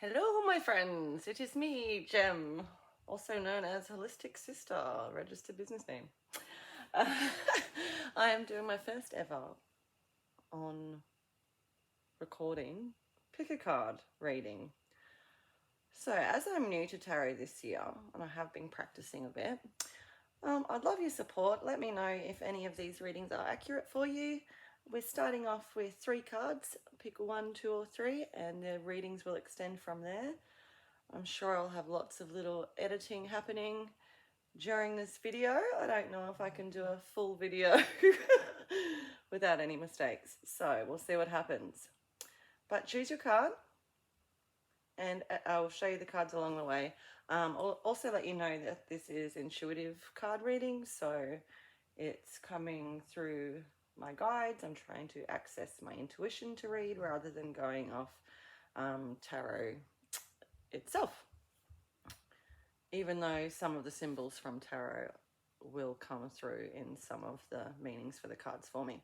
Hello, my friends. It is me, Jem, also known as Holistic Sista, registered business name. I am doing my first ever on recording pick a card reading. So, as I'm new to tarot this year, and I have been practicing a bit, I'd love your support. Let me know if any of these readings are accurate for you. We're starting off with 3 cards. Pick 1, 2, or 3, and the readings will extend from there. I'm sure I'll have lots of little editing happening during this video. I don't know if I can do a full video without any mistakes. So we'll see what happens. But choose your card and I'll show you the cards along the way. I'll also let you know that this is intuitive card reading. So it's coming through my guides. I'm trying to access my intuition to read rather than going off tarot itself, even though some of the symbols from tarot will come through in some of the meanings for the cards for me.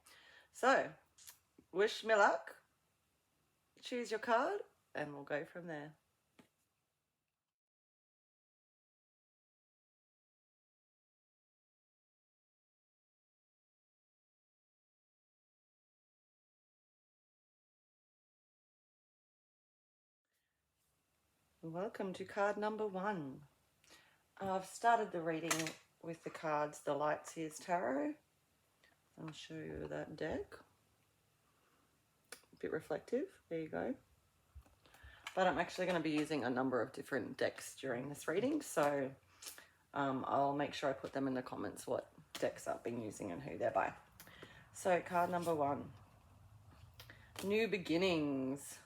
So, wish me luck, choose your card, and we'll go from there. Welcome to card number 1. I've started the reading with the cards The Light Seers Tarot. I'll show you that deck. A bit reflective, there you go. But I'm actually going to be using a number of different decks during this reading, so I'll make sure I put them in the comments what decks I've been using and who they're by. So card number 1, new beginnings.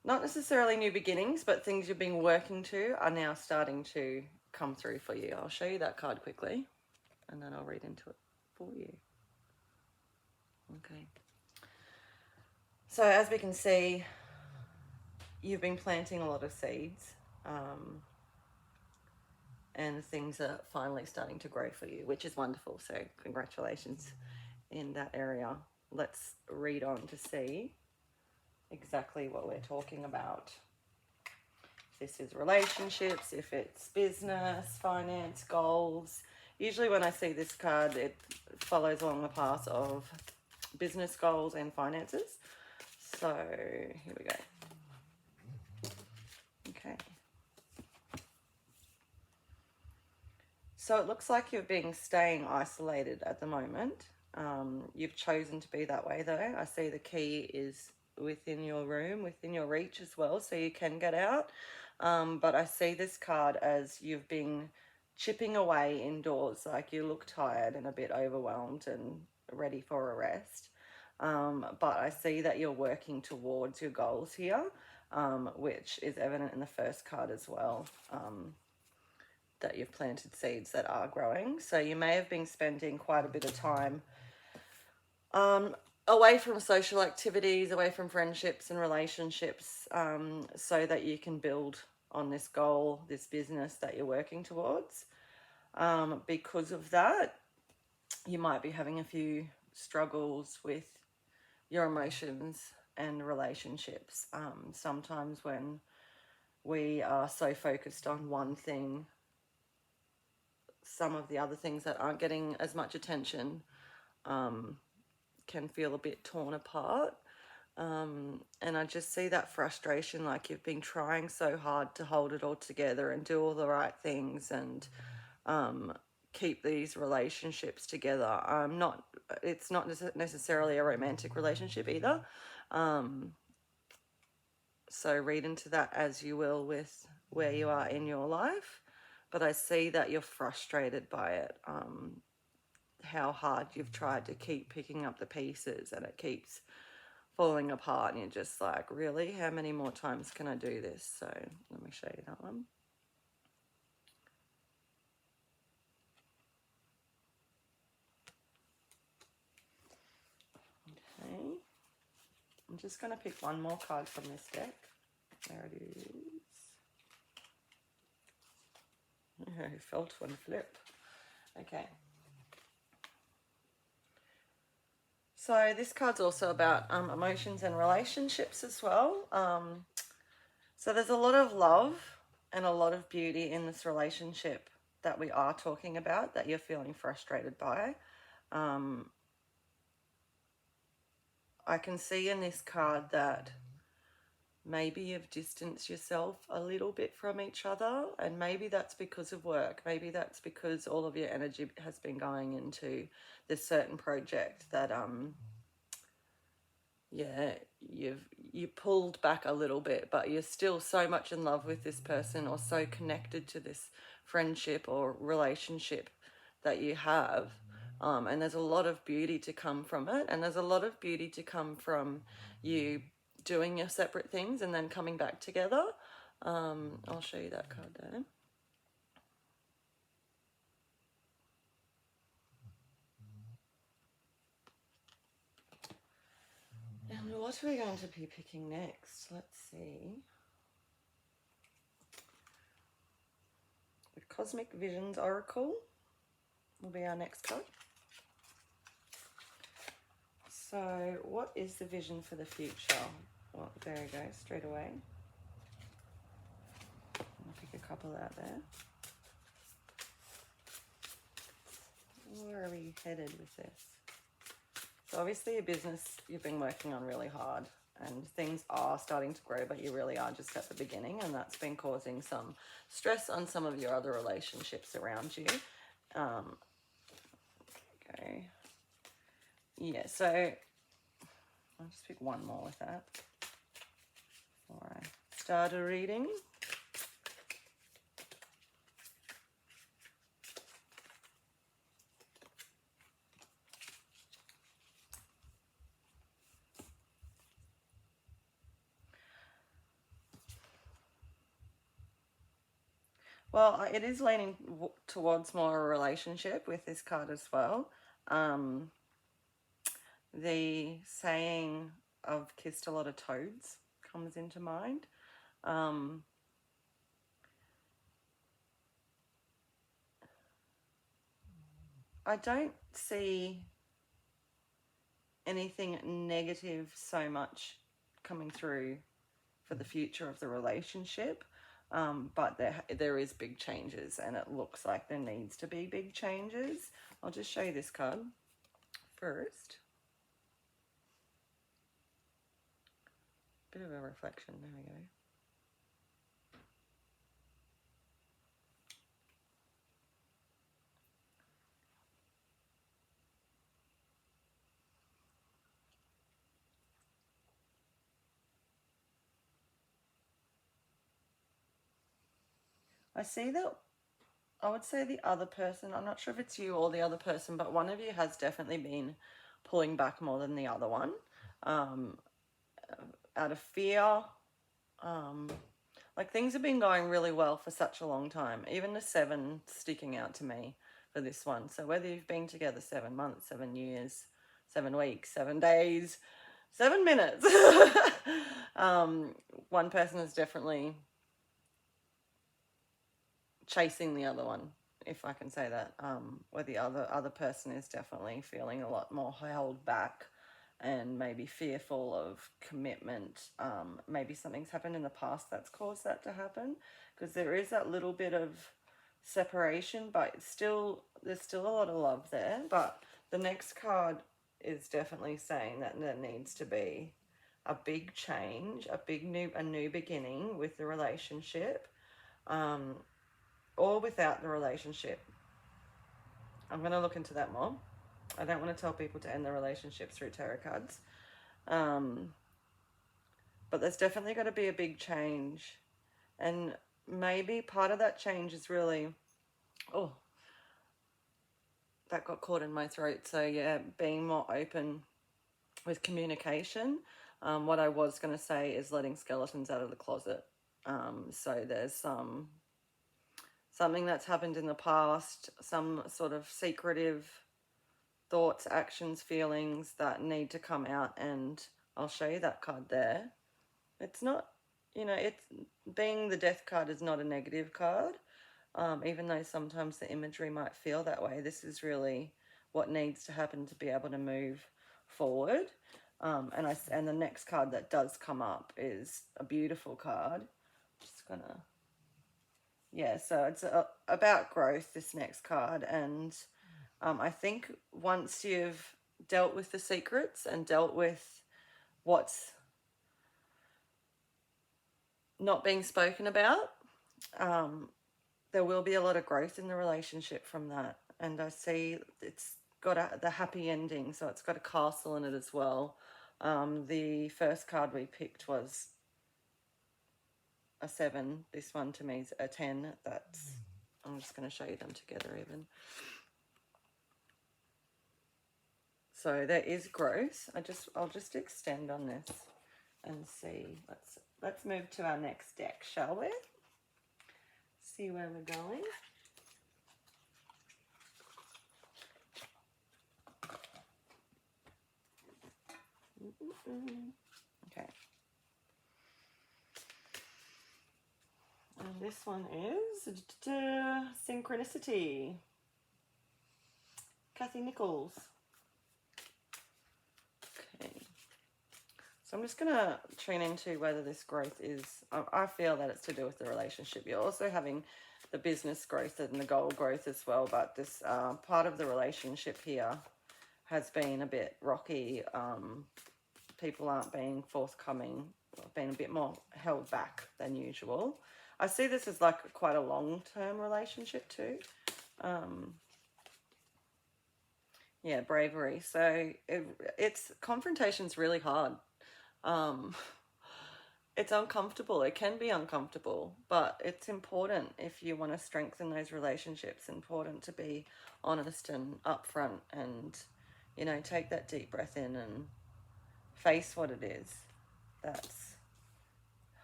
Not necessarily new beginnings, but things you've been working to are now starting to come through for you. I'll show you that card quickly and then I'll read into it for you. Okay. So as we can see, you've been planting a lot of seeds and things are finally starting to grow for you, which is wonderful. So congratulations in that area. Let's read on to see exactly what we're talking about. If this is relationships, if it's business, finance, goals. Usually when I see this card, it follows along the path of business goals and finances. So here we go. Okay. So it looks like you've been staying isolated at the moment. You've chosen to be that way though. I see the key is within your room, within your reach as well, so you can get out. But I see this card as you've been chipping away indoors, like you look tired and a bit overwhelmed and ready for a rest. But I see that you're working towards your goals here, which is evident in the first card as well. That you've planted seeds that are growing. So you may have been spending quite a bit of time away from social activities, away from friendships and relationships, so that you can build on this goal, this business that you're working towards. Because of that, you might be having a few struggles with your emotions and relationships. Sometimes when we are so focused on one thing, some of the other things that aren't getting as much attention can feel a bit torn apart. And I just see that frustration, like you've been trying so hard to hold it all together and do all the right things and keep these relationships together. It's not necessarily a romantic relationship either. So read into that as you will with where you are in your life. But I see that you're frustrated by it, how hard you've tried to keep picking up the pieces and it keeps falling apart and you're just like, really? How many more times can I do this? So let me show you that one. Okay. I'm just going to pick one more card from this deck. There it is. I felt one flip. Okay. So this card's also about emotions and relationships as well. So there's a lot of love and a lot of beauty in this relationship that we are talking about, that you're feeling frustrated by. I can see in this card that maybe you've distanced yourself a little bit from each other, and maybe that's because of work. Maybe that's because all of your energy has been going into this certain project that yeah, you pulled back a little bit, but you're still so much in love with this person, or so connected to this friendship or relationship that you have. And there's a lot of beauty to come from it, and there's a lot of beauty to come from you doing your separate things and then coming back together. I'll show you that card there. And what are we going to be picking next? Let's see. The Cosmic Visions Oracle will be our next card. So what is the vision for the future? Well, there we go, straight away. I'll pick a couple out there. Where are we headed with this? So obviously a business you've been working on really hard, and things are starting to grow, but you really are just at the beginning, and that's been causing some stress on some of your other relationships around you. Okay. Yeah, so I'll just pick one more with that before I start a reading. Well, it is leaning towards more a relationship with this card as well. The saying of kissed a lot of toads comes into mind. I don't see anything negative so much coming through for the future of the relationship. But there is big changes, and it looks like there needs to be big changes. I'll just show you this card first. Bit of a reflection, there we go. I see that, I would say the other person, I'm not sure if it's you or the other person, but one of you has definitely been pulling back more than the other one, out of fear. Like things have been going really well for such a long time. Even the 7 sticking out to me for this one. So whether you've been together 7 months, 7 years, 7 weeks, 7 days, 7 minutes, one person is definitely chasing the other one, if I can say that, where the other person is definitely feeling a lot more held back and maybe fearful of commitment. Maybe something's happened in the past that's caused that to happen, because there is that little bit of separation, but there's still a lot of love there. But the next card is definitely saying that there needs to be a big change, a new beginning with the relationship, or without the relationship. I'm going to look into that more. I don't want to tell people to end their relationships through tarot cards. But there's definitely got to be a big change. And maybe part of that change is really, oh, that got caught in my throat. So yeah, being more open with communication. What I was going to say is letting skeletons out of the closet. So there's something that's happened in the past, some sort of secretive thoughts, actions, feelings that need to come out, and I'll show you that card there. It's not, it's being the death card is not a negative card, even though sometimes the imagery might feel that way. This is really what needs to happen to be able to move forward. And the next card that does come up is a beautiful card. Just gonna, yeah, so it's about growth, this next card. And I think once you've dealt with the secrets and dealt with what's not being spoken about, there will be a lot of growth in the relationship from that. And I see it's got the happy ending, so it's got a castle in it as well. The first card we picked was a 7. This one to me is a 10. That's, I'm just going to show you them together even. So there is growth. I'll just extend on this and see. Let's move to our next deck, shall we? See where we're going. Okay. And this one is Synchronicity. Kathy Nichols. Okay. So I'm just going to tune into whether this growth is, I feel that it's to do with the relationship. You're also having the business growth and the goal growth as well, but this part of the relationship here has been a bit rocky. People aren't being forthcoming, being a bit more held back than usual. I see this as like quite a long-term relationship too. Yeah, bravery. So it's confrontation's really hard. It's uncomfortable. It can be uncomfortable, but it's important if you want to strengthen those relationships. Important to be honest and upfront, and you know, take that deep breath in and face what it is that's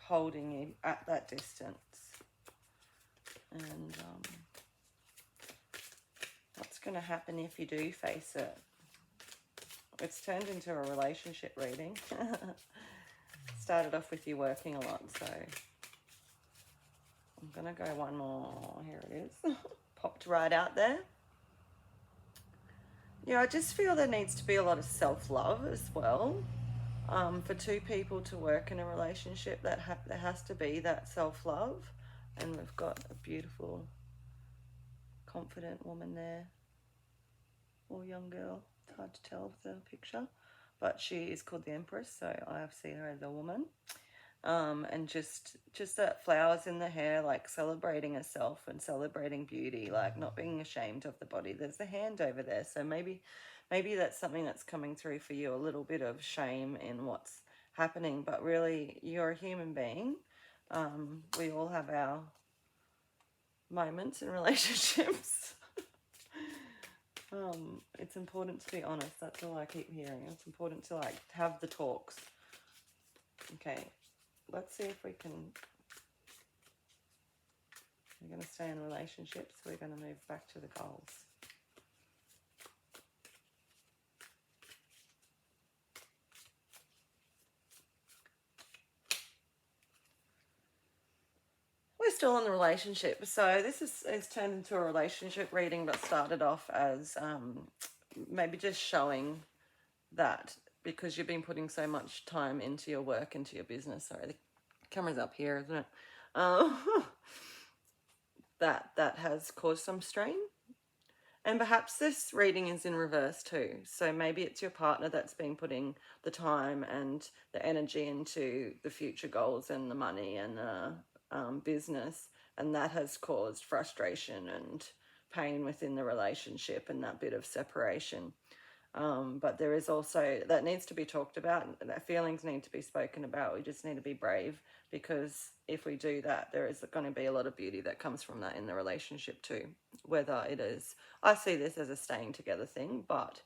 holding you at that distance. And what's going to happen if you do face it? It's turned into a relationship reading. Started off with you working a lot, so I'm going to go one more. Here it is. Popped right out there. Yeah, I just feel there needs to be a lot of self-love as well. For two people to work in a relationship, there has to be that self-love. And we've got a beautiful, confident woman there. Or young girl. It's hard to tell with the picture. But she is called the Empress, so I see her as a woman. And just that flowers in the hair, like celebrating herself and celebrating beauty, like not being ashamed of the body. There's a hand over there, so maybe that's something that's coming through for you, a little bit of shame in what's happening, but really you're a human being. We all have our moments in relationships. It's important to be honest. That's all I keep hearing. It's important to like have the talks. Okay, let's see if we can. We're going to stay in relationships. We're going to move back to the goals. We're still in the relationship. So this is turned into a relationship reading, but started off as maybe just showing that because you've been putting so much time into your work, into your business. Sorry, the camera's up here, isn't it? That has caused some strain. And perhaps this reading is in reverse too. So maybe it's your partner that's been putting the time and the energy into the future goals and the money and the business, and that has caused frustration and pain within the relationship and that bit of separation. But there is also, that needs to be talked about, that feelings need to be spoken about. We just need to be brave, because if we do that, there is going to be a lot of beauty that comes from that in the relationship too. Whether it is, I see this as a staying together thing, but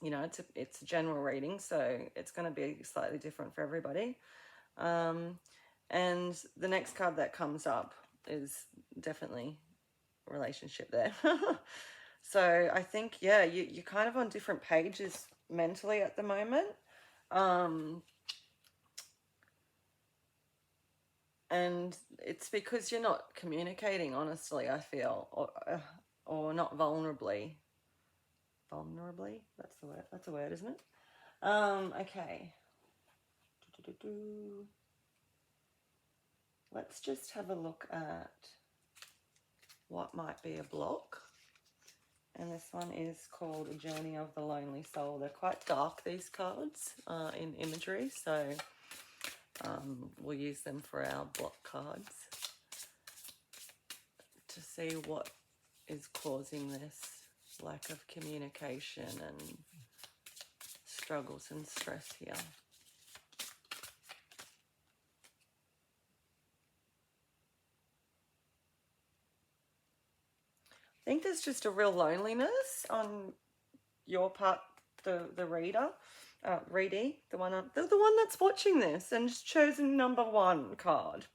you know, it's a general reading, so it's going to be slightly different for everybody. And the next card that comes up is definitely relationship there. So I think, yeah, you're kind of on different pages mentally at the moment. And it's because you're not communicating honestly, I feel, or not vulnerably. Vulnerably? That's the word. That's a word, isn't it? Okay. let's just have a look at what might be a block. And this one is called A Journey of the Lonely Soul. They're quite dark, these cards, in imagery, so we'll use them for our block cards to see what is causing this lack of communication and struggles and stress here. I think there's just a real loneliness on your part, the reader, readee, the one that's watching this and just chosen number 1 card.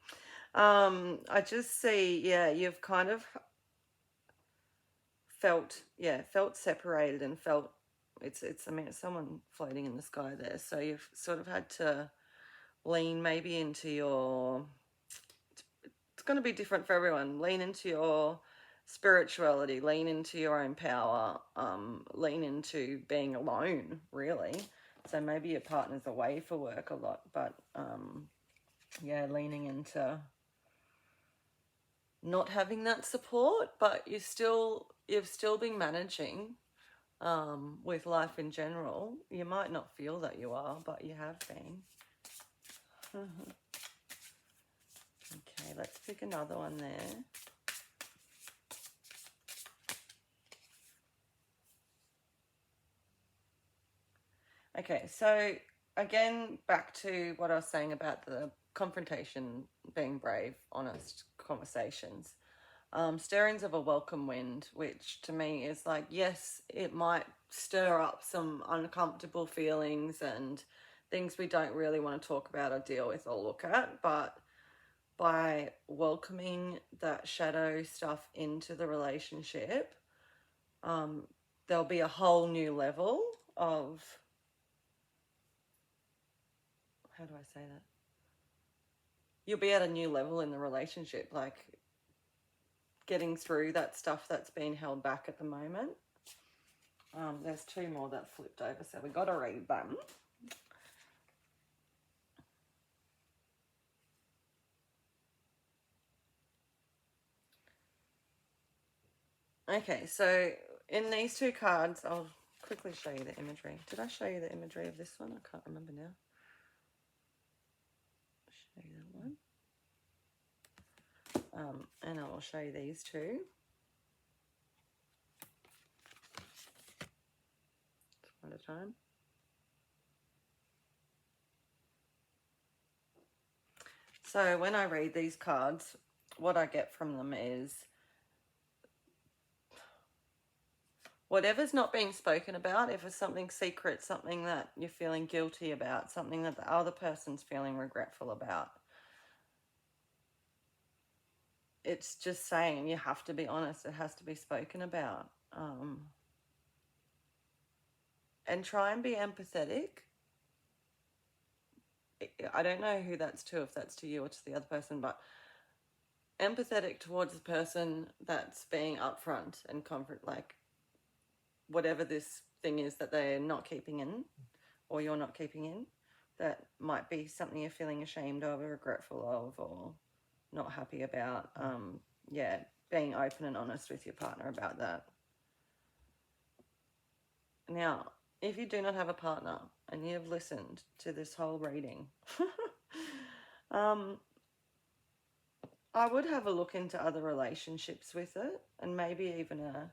I just see, yeah, you've kind of felt separated and felt it's someone floating in the sky there. So you've sort of had to lean maybe into your, it's going to be different for everyone. Lean into your spirituality, lean into your own power, lean into being alone, really. So maybe your partner's away for work a lot, but yeah, leaning into not having that support, but you've still been managing with life in general. You might not feel that you are, but you have been. Okay, let's pick another one there. Okay, so again, back to what I was saying about the confrontation, being brave, honest conversations. Stirrings of a welcome wind, which to me is like, yes, it might stir up some uncomfortable feelings and things we don't really want to talk about or deal with or look at, but by welcoming that shadow stuff into the relationship, there'll be a whole new level of, how do I say that? You'll be at a new level in the relationship, like getting through that stuff that's been held back at the moment. There's 2 more that flipped over, so we got to read them. Okay, so in these 2 cards, I'll quickly show you the imagery. Did I show you the imagery of this one? I can't remember now. Show you that one. And I will show you these 2. One at a time. So when I read these cards, what I get from them is whatever's not being spoken about, if it's something secret, something that you're feeling guilty about, something that the other person's feeling regretful about, it's just saying you have to be honest. It has to be spoken about. And try and be empathetic. I don't know who that's to, if that's to you or to the other person, but empathetic towards the person that's being upfront and comfort, like whatever this thing is that they're not keeping in or you're not keeping in, that might be something you're feeling ashamed of or regretful of or not happy about. Yeah, being open and honest with your partner about that. Now, if you do not have a partner and you've listened to this whole reading, I would have a look into other relationships with it, and maybe even a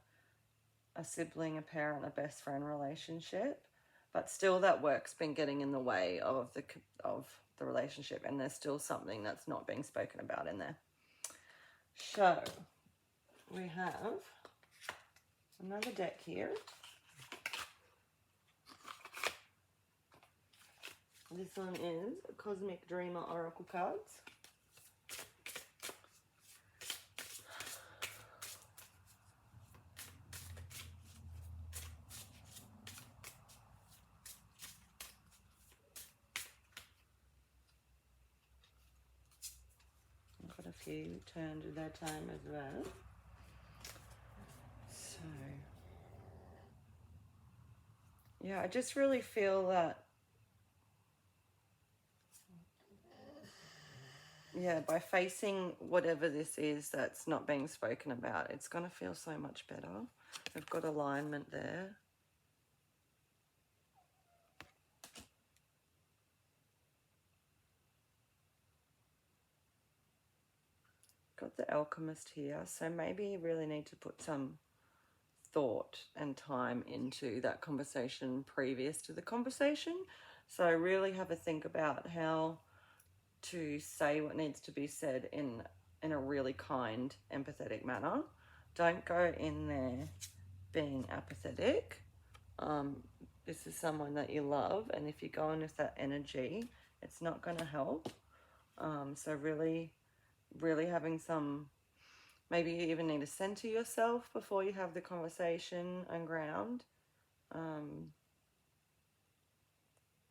sibling, a parent, a best friend relationship. But still, that work's been getting in the way of the relationship, and there's still something that's not being spoken about in there. So we have another deck here. This one is Cosmic Dreamer Oracle cards. I've got a few turned at that time as well. So, yeah, I just really feel that yeah, by facing whatever this is that's not being spoken about, it's going to feel so much better. We've got alignment there. Got the alchemist here, so maybe you really need to put some thought and time into that conversation previous to the conversation. So really have a think about how to say what needs to be said in a really kind, empathetic manner. Don't go in there being apathetic. This is someone that you love, and if you go in with that energy, it's not going to help. So really, really having some, maybe you even need to center yourself before you have the conversation and ground.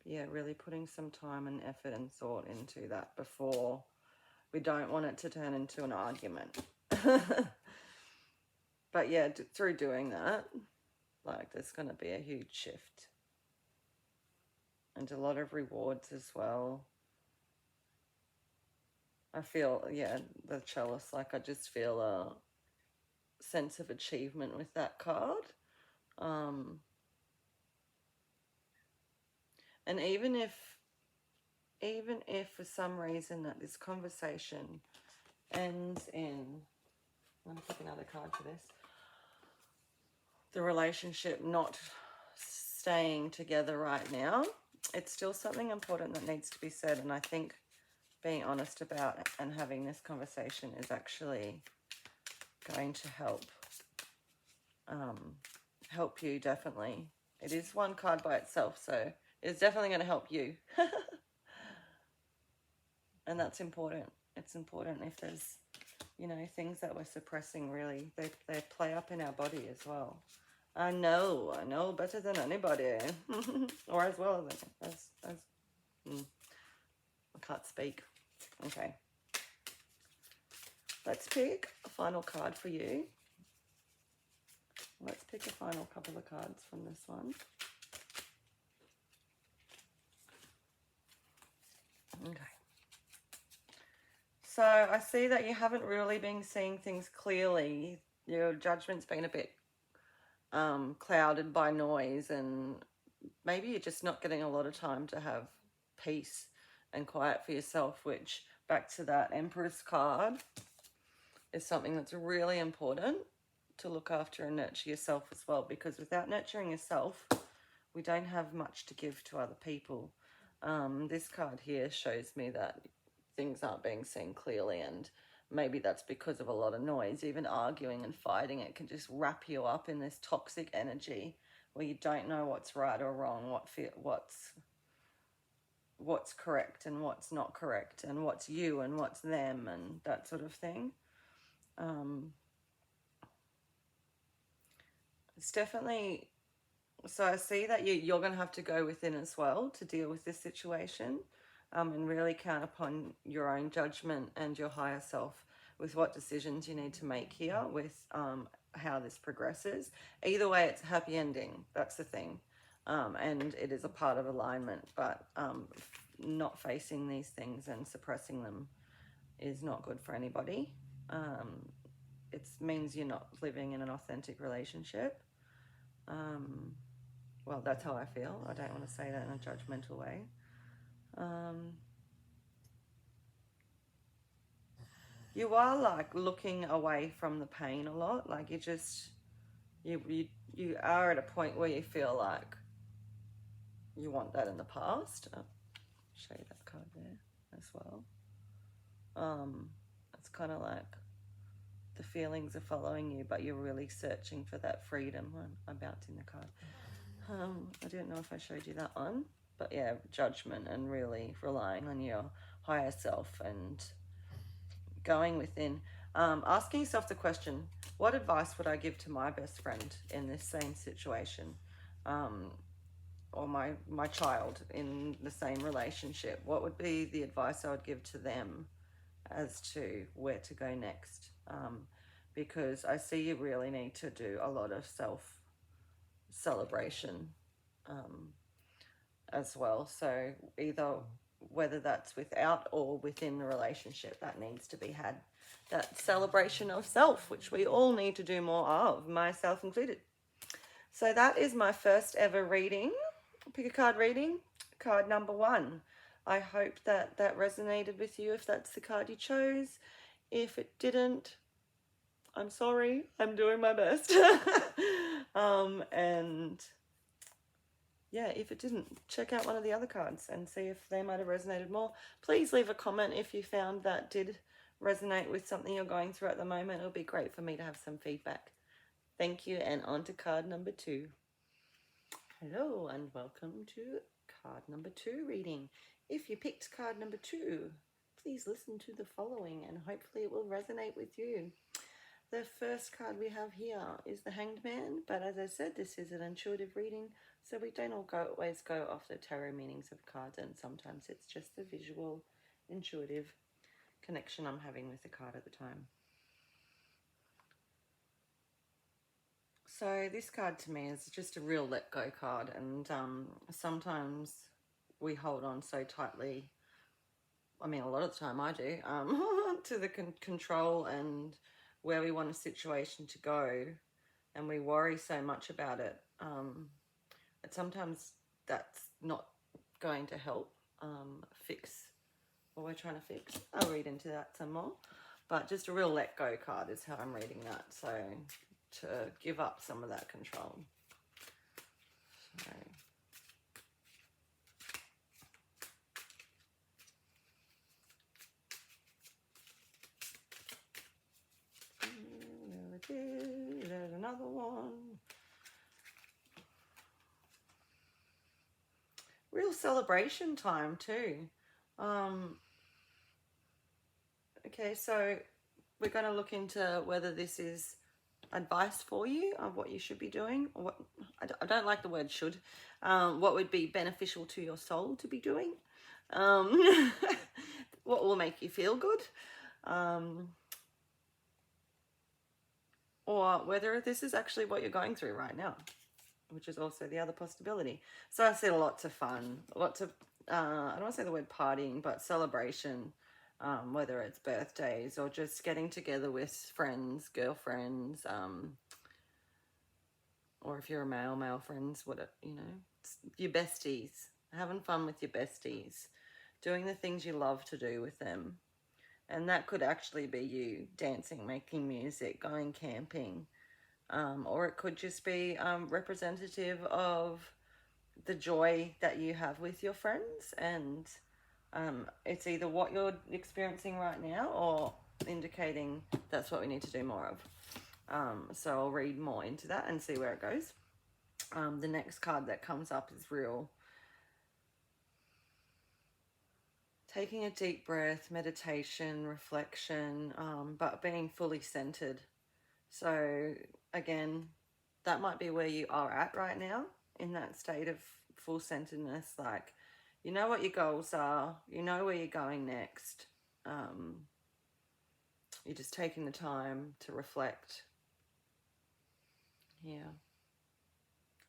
Yeah, really putting some time and effort and thought into that before. We don't want it to turn into an argument. But yeah, through doing that, like, there's going to be a huge shift and a lot of rewards as well. I feel, yeah, the chalice, like, I just feel a sense of achievement with that card. And even if for some reason that this conversation ends in, I'm going to pick another card for this, the relationship not staying together right now, it's still something important that needs to be said. And I think being honest about and having this conversation is actually going to help you, definitely. It is one card by itself, so it's definitely going to help you. And that's important. It's important if there's, things that we're suppressing, really, they play up in our body as well. I know better than anybody. Or as well as I can't speak. Okay. Let's pick a final card for you. Let's pick a final couple of cards from this one. Okay. So I see that you haven't really been seeing things clearly. Your judgment's been a bit clouded by noise, and maybe you're just not getting a lot of time to have peace and quiet for yourself, which, back to that Empress card, is something that's really important to look after and nurture yourself as well, because without nurturing yourself, we don't have much to give to other people. This card here shows me that things aren't being seen clearly, and maybe that's because of a lot of noise. Even arguing and fighting, it can just wrap you up in this toxic energy where you don't know what's right or wrong, what's correct and what's not correct, and what's you and what's them, and that sort of thing. It's definitely, so I see that you're going to have to go within as well to deal with this situation, and really count upon your own judgment and your higher self with what decisions you need to make here with how this progresses. Either way, it's a happy ending. That's the thing. And it is a part of alignment, but not facing these things and suppressing them is not good for anybody. It means you're not living in an authentic relationship. Well, that's how I feel. I don't want to say that in a judgmental way. You are, like, looking away from the pain a lot. Like, you are at a point where you feel like you want that in the past. I'll show you that card there as well. It's kind of like the feelings are following you, but you're really searching for that freedom. I'm bouncing the card. I didn't know if I showed you that one, but yeah, judgment and really relying on your higher self and going within, asking yourself the question, what advice would I give to my best friend in this same situation? Or my child in the same relationship? What would be the advice I would give to them as to where to go next? Because I see you really need to do a lot of self-celebration as well. So either whether that's without or within the relationship, that needs to be had. That celebration of self, which we all need to do more of, myself included. So that is my first ever reading, pick a card reading, card number 1. I hope that that resonated with you if that's the card you chose. If it didn't, I'm sorry, I'm doing my best. And yeah, if it didn't, check out one of the other cards and see if they might have resonated more. Please leave a comment if you found that did resonate with something you're going through at the moment. It'll be great for me to have some feedback. Thank you, and on to card number 2. Hello, and welcome to card number 2 reading. If you picked card number 2, please listen to the following and hopefully it will resonate with you. The first card we have here is the Hanged Man, but as I said, this is an intuitive reading, so we don't always go off the tarot meanings of cards, and sometimes it's just the visual, intuitive connection I'm having with the card at the time. So this card to me is just a real let go card, and sometimes we hold on so tightly, I mean a lot of the time I do, to the control and where we want a situation to go, and we worry so much about it, that sometimes that's not going to help fix what we're trying to fix. I'll read into that some more, but just a real let go card is how I'm reading that, so to give up some of that control. So there it is. There's another one. Real celebration time too. Okay, so we're going to look into whether this is advice for you of what you should be doing, or what, I don't like the word should, what would be beneficial to your soul to be doing, what will make you feel good, or whether this is actually what you're going through right now, which is also the other possibility. So I said lots of fun, lots of, I don't want to say the word partying, but celebration, whether it's birthdays or just getting together with friends, girlfriends, or if you're a male friends, your besties, having fun with your besties, doing the things you love to do with them. And that could actually be you dancing, making music, going camping, or it could just be representative of the joy that you have with your friends, and it's either what you're experiencing right now or indicating that's what we need to do more of. So I'll read more into that and see where it goes. The next card that comes up is real. Taking a deep breath, meditation, reflection, but being fully centered. So again, that might be where you are at right now, in that state of full centeredness, like you know what your goals are, you know where you're going next, you're just taking the time to reflect here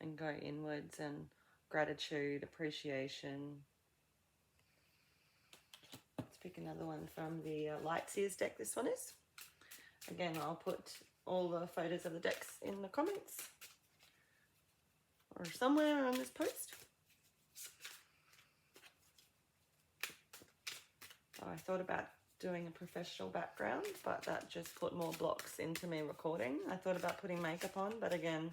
and go inwards, and gratitude, appreciation. Let's pick another one from the Light Seers deck. This one is, again, I'll put all the photos of the decks in the comments or somewhere on this post. I thought about doing a professional background, but that just put more blocks into me recording. I thought about putting makeup on, but again,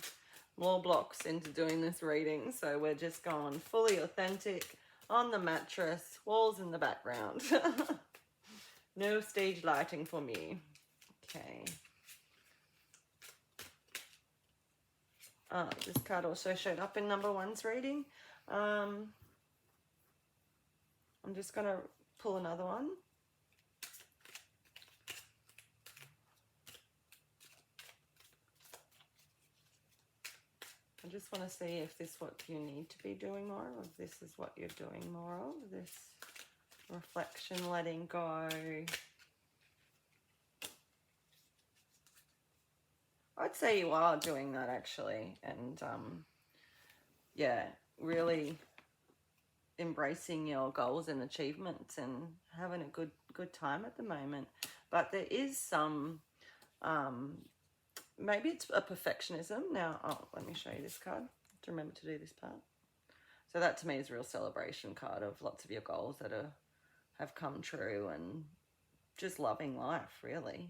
more blocks into doing this reading. So we're just going fully authentic on the mattress, walls in the background. No stage lighting for me. Okay. This card also showed up in number 1's reading. I'm just going to pull another one. I just want to see if this is what you need to be doing more of, if this is what you're doing more of, this reflection, letting go. I'd say you are doing that actually, and yeah, really embracing your goals and achievements and having a good time at the moment. But there is some, maybe it's a perfectionism. Now, let me show you this card to remember to do this part. So that to me is a real celebration card of lots of your goals that have come true and just loving life, really.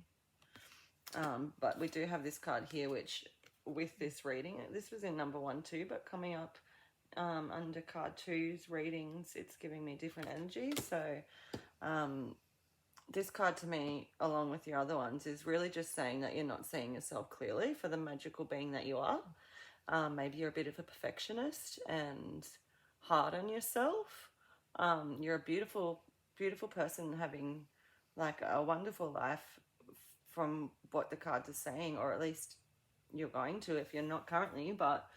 But we do have this card here, which with this reading, this was in number 1 too, but coming up under card 2's readings, it's giving me different energy. So this card to me, along with your other ones, is really just saying that you're not seeing yourself clearly for the magical being that you are. Maybe you're a bit of a perfectionist and hard on yourself. You're a beautiful, beautiful person having like a wonderful life from what the cards are saying, or at least you're going to if you're not currently, but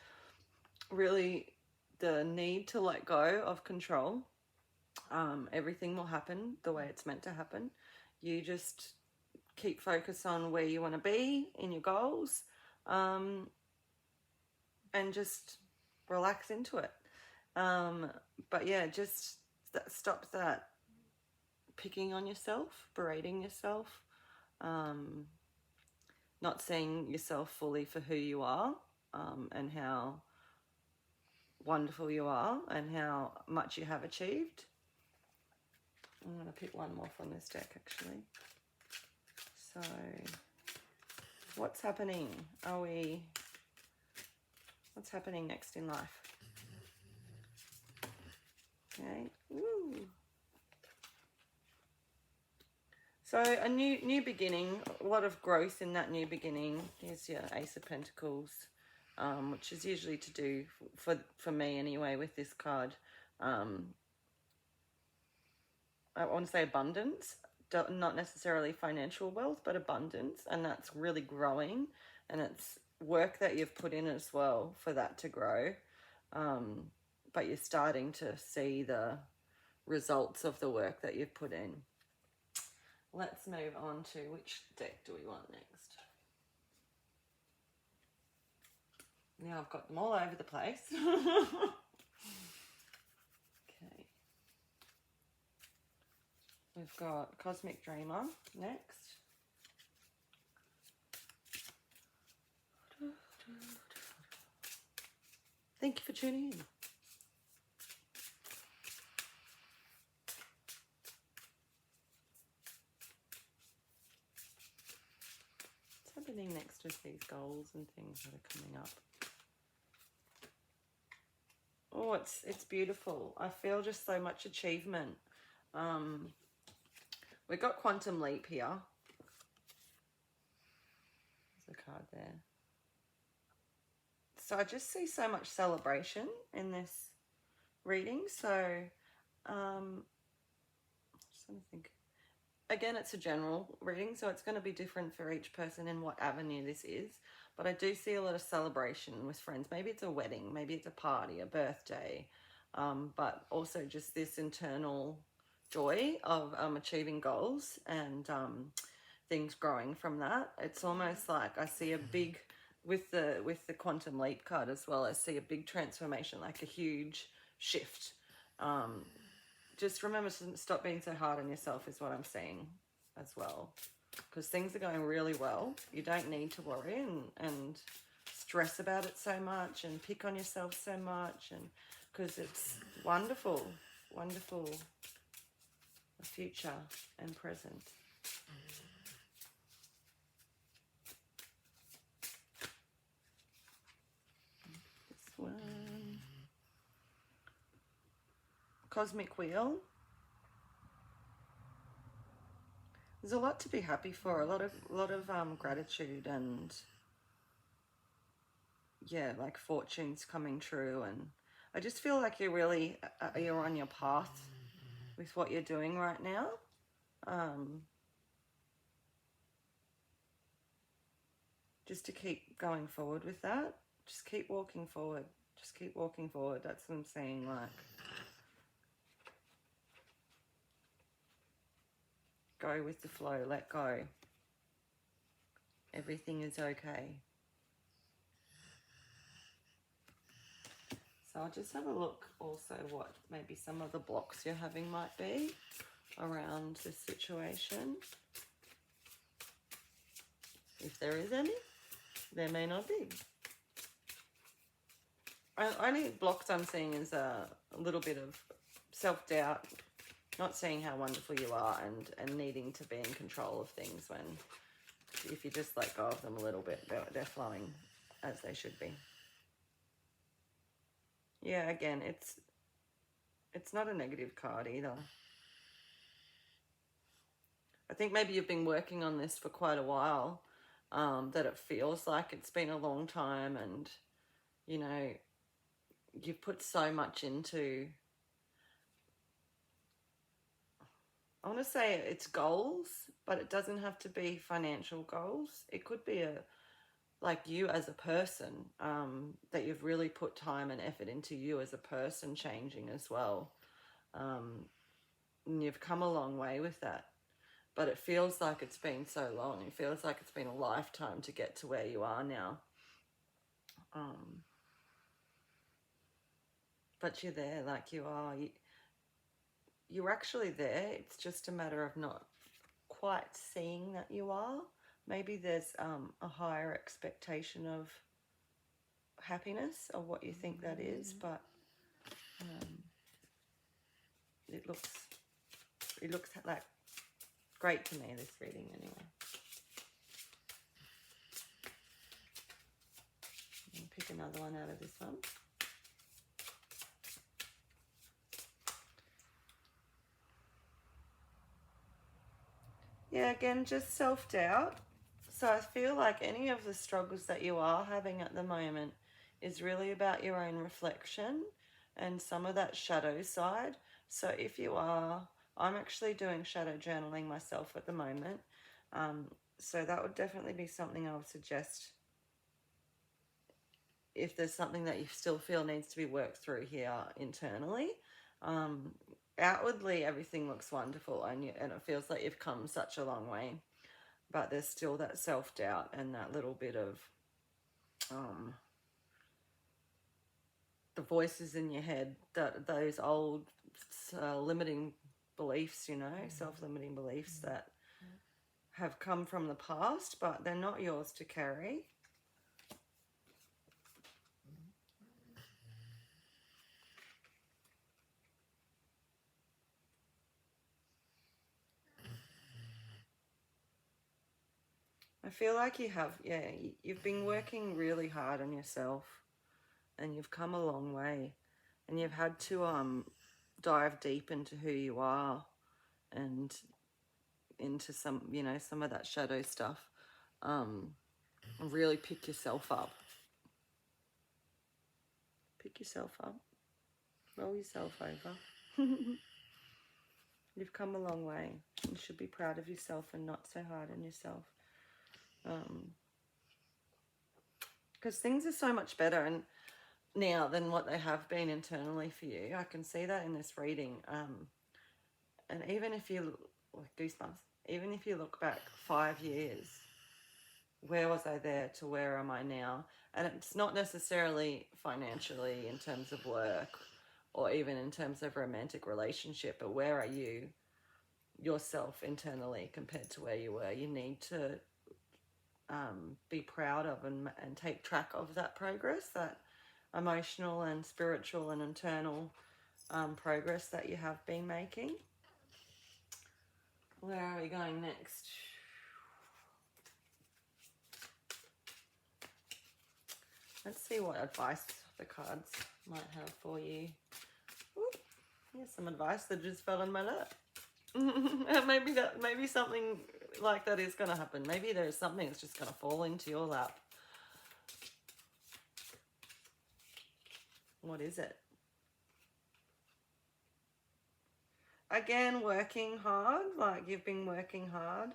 really the need to let go of control. Everything will happen the way it's meant to happen. You just keep focus on where you want to be in your goals, and just relax into it. But yeah, just stop that picking on yourself, berating yourself, not seeing yourself fully for who you are, and how wonderful you are and how much you have achieved. I'm going to pick one more from this deck, actually. So, what's happening? What's happening next in life? Okay. Woo. So a new beginning, a lot of growth in that new beginning. Here's your Ace of Pentacles, which is usually to do, for me anyway, with this card. I want to say abundance, not necessarily financial wealth, but abundance, and that's really growing, and it's work that you've put in as well for that to grow. But you're starting to see the results of the work that you've put in. Let's move on to which deck do we want next? Now I've got them all over the place. Okay. We've got Cosmic Dreamer next. Thank you for tuning in. What's happening next with these goals and things that are coming up? Oh, it's beautiful. I feel just so much achievement. We've got Quantum Leap here. There's a card there. So I just see so much celebration in this reading. So, just trying to think. Again, it's a general reading, so it's going to be different for each person in what avenue this is. But I do see a lot of celebration with friends. Maybe it's a wedding, maybe it's a party, a birthday, but also just this internal joy of achieving goals and things growing from that. It's almost like I see a big, with the Quantum Leap card as well, I see a big transformation, like a huge shift. Just remember to stop being so hard on yourself is what I'm seeing as well. Because things are going really well. You don't need to worry and stress about it so much and pick on yourself so much. And because it's wonderful, wonderful future and present. This one. Cosmic Wheel. There's a lot to be happy for, a lot of gratitude and yeah, like fortunes coming true, and I just feel like you're really you're on your path with what you're doing right now. Just to keep going forward with that. Just keep walking forward. Just keep walking forward. That's what I'm saying, like. Go with the flow, let go. Everything is okay. So I'll just have a look also what maybe some of the blocks you're having might be around this situation. If there is any, there may not be. Only blocks I'm seeing is a little bit of self-doubt, not seeing how wonderful you are, and needing to be in control of things when, if you just let go of them a little bit, they're flowing as they should be. Yeah, again, it's not a negative card either. I think maybe you've been working on this for quite a while, that it feels like it's been a long time, and, you know, you've put so much into, I want to say it's goals, but it doesn't have to be financial goals. It could be like you as a person, that you've really put time and effort into you as a person changing as well. And you've come a long way with that. But it feels like it's been so long. It feels like it's been a lifetime to get to where you are now. But you're there, like you are. You're actually there. It's just a matter of not quite seeing that you are. Maybe there's a higher expectation of happiness, or what you think that is, but it looks like great to me, this reading anyway. I'll pick another one out of this one. Yeah, again, just self-doubt. So I feel like any of the struggles that you are having at the moment is really about your own reflection and some of that shadow side. So if you are, I'm actually doing shadow journaling myself at the moment. So that would definitely be something I would suggest if there's something that you still feel needs to be worked through here internally. Outwardly, everything looks wonderful, and it feels like you've come such a long way. But there's still that self-doubt and that little bit of the voices in your head, those old limiting beliefs, you know, self-limiting beliefs that have come from the past, but they're not yours to carry. I feel like you have, yeah, you've been working really hard on yourself, and you've come a long way, and you've had to dive deep into who you are and into some, you know, some of that shadow stuff, and really pick yourself up. Pick yourself up. Roll yourself over. You've come a long way. You should be proud of yourself and not so hard on yourself. Because things are so much better and now than what they have been internally for you. I can see that in this reading. And even if you, like goosebumps, even if you look back 5 years, where was I there to where am I now? And it's not necessarily financially in terms of work or even in terms of romantic relationship, but where are you yourself internally compared to where you were? You need to be proud of and take track of that progress, that emotional and spiritual and internal progress that you have been making. Where are we going next? Let's see what advice the cards might have for you. Ooh, here's some advice that just fell in my lap. Maybe something like that is going to happen. Maybe there's something that's just going to fall into your lap. What is it? Again, working hard, like you've been working hard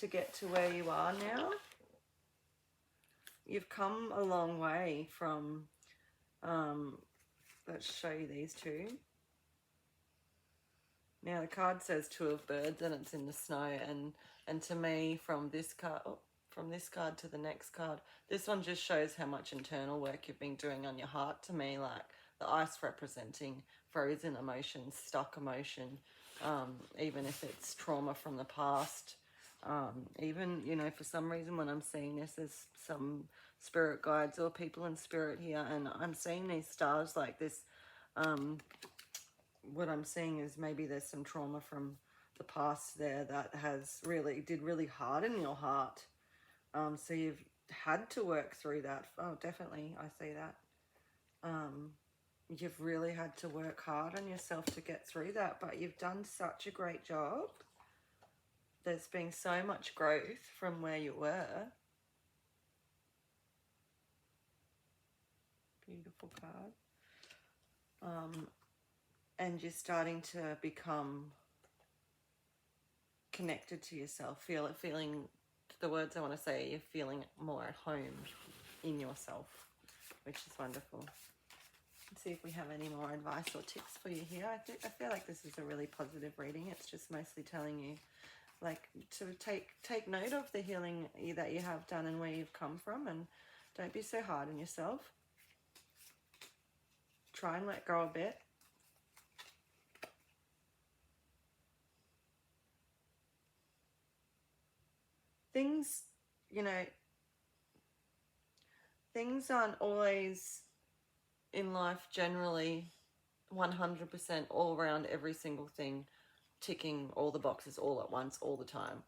to get to where you are now. You've come a long way from, let's show you these two. Now the card says 2 of birds and it's in the snow, and to me from this card, from this card to the next card. This one just shows how much internal work you've been doing on your heart to me, like the ice representing frozen emotions, stuck emotion, even if it's trauma from the past. Even, you know, for some reason when I'm seeing this, there's some spirit guides or people in spirit here, and I'm seeing these stars like this. What I'm seeing is maybe there's some trauma from the past there that did really hard in your heart. So you've had to work through that. Oh, definitely, I see that. You've really had to work hard on yourself to get through that, but you've done such a great job. There's been so much growth from where you were. Beautiful card. And you're starting to become connected to yourself. Feeling, the words I want to say, you're feeling more at home in yourself, which is wonderful. Let's see if we have any more advice or tips for you here. I feel like this is a really positive reading. It's just mostly telling you, like, to take note of the healing that you have done and where you've come from, and don't be so hard on yourself. Try and let go a bit. Things, you know, things aren't always in life generally 100% all around every single thing, ticking all the boxes all at once, all the time.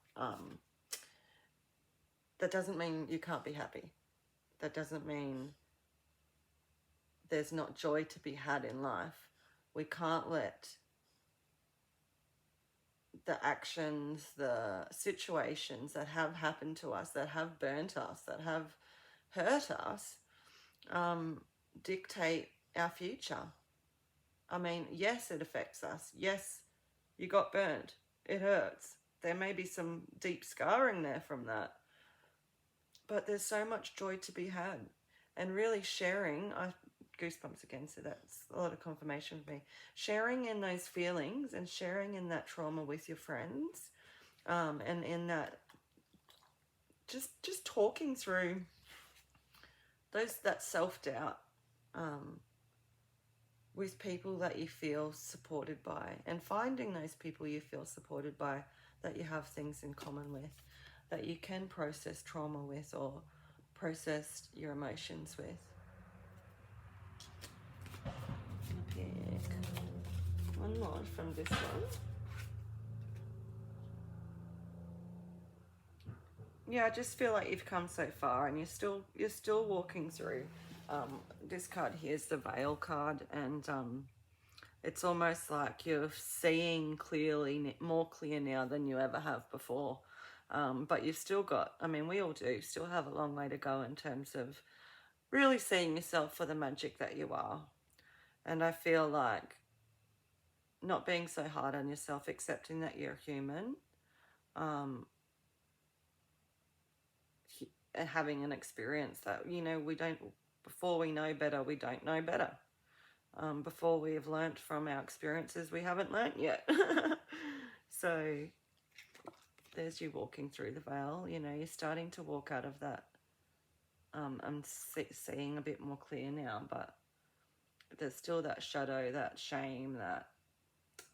That doesn't mean you can't be happy. That doesn't mean there's not joy to be had in life. We can't let the actions, the situations that have happened to us, that have burnt us, that have hurt us, dictate our future. I mean, yes, it affects us. Yes, you got burnt. It hurts. There may be some deep scarring there from that. But there's so much joy to be had. And really sharing, goosebumps again, so that's a lot of confirmation for me. Sharing in those feelings and sharing in that trauma with your friends, and in that, just talking through that self-doubt with people that you feel supported by, and finding those people you feel supported by, that you have things in common with, that you can process trauma with or process your emotions with. Pick one more from this one. Yeah, I just feel like you've come so far, and you're still walking through. This card here is the Veil card, and it's almost like you're seeing clearly, more clear now than you ever have before. But you've still got, I mean, we all do still have a long way to go in terms of really seeing yourself for the magic that you are. And I feel like not being so hard on yourself, accepting that you're human, and having an experience that, you know, before we know better, we don't know better. Before we have learnt from our experiences, we haven't learnt yet. So there's you walking through the veil. You know, you're starting to walk out of that. I'm seeing a bit more clear now, but there's still that shadow, that shame, that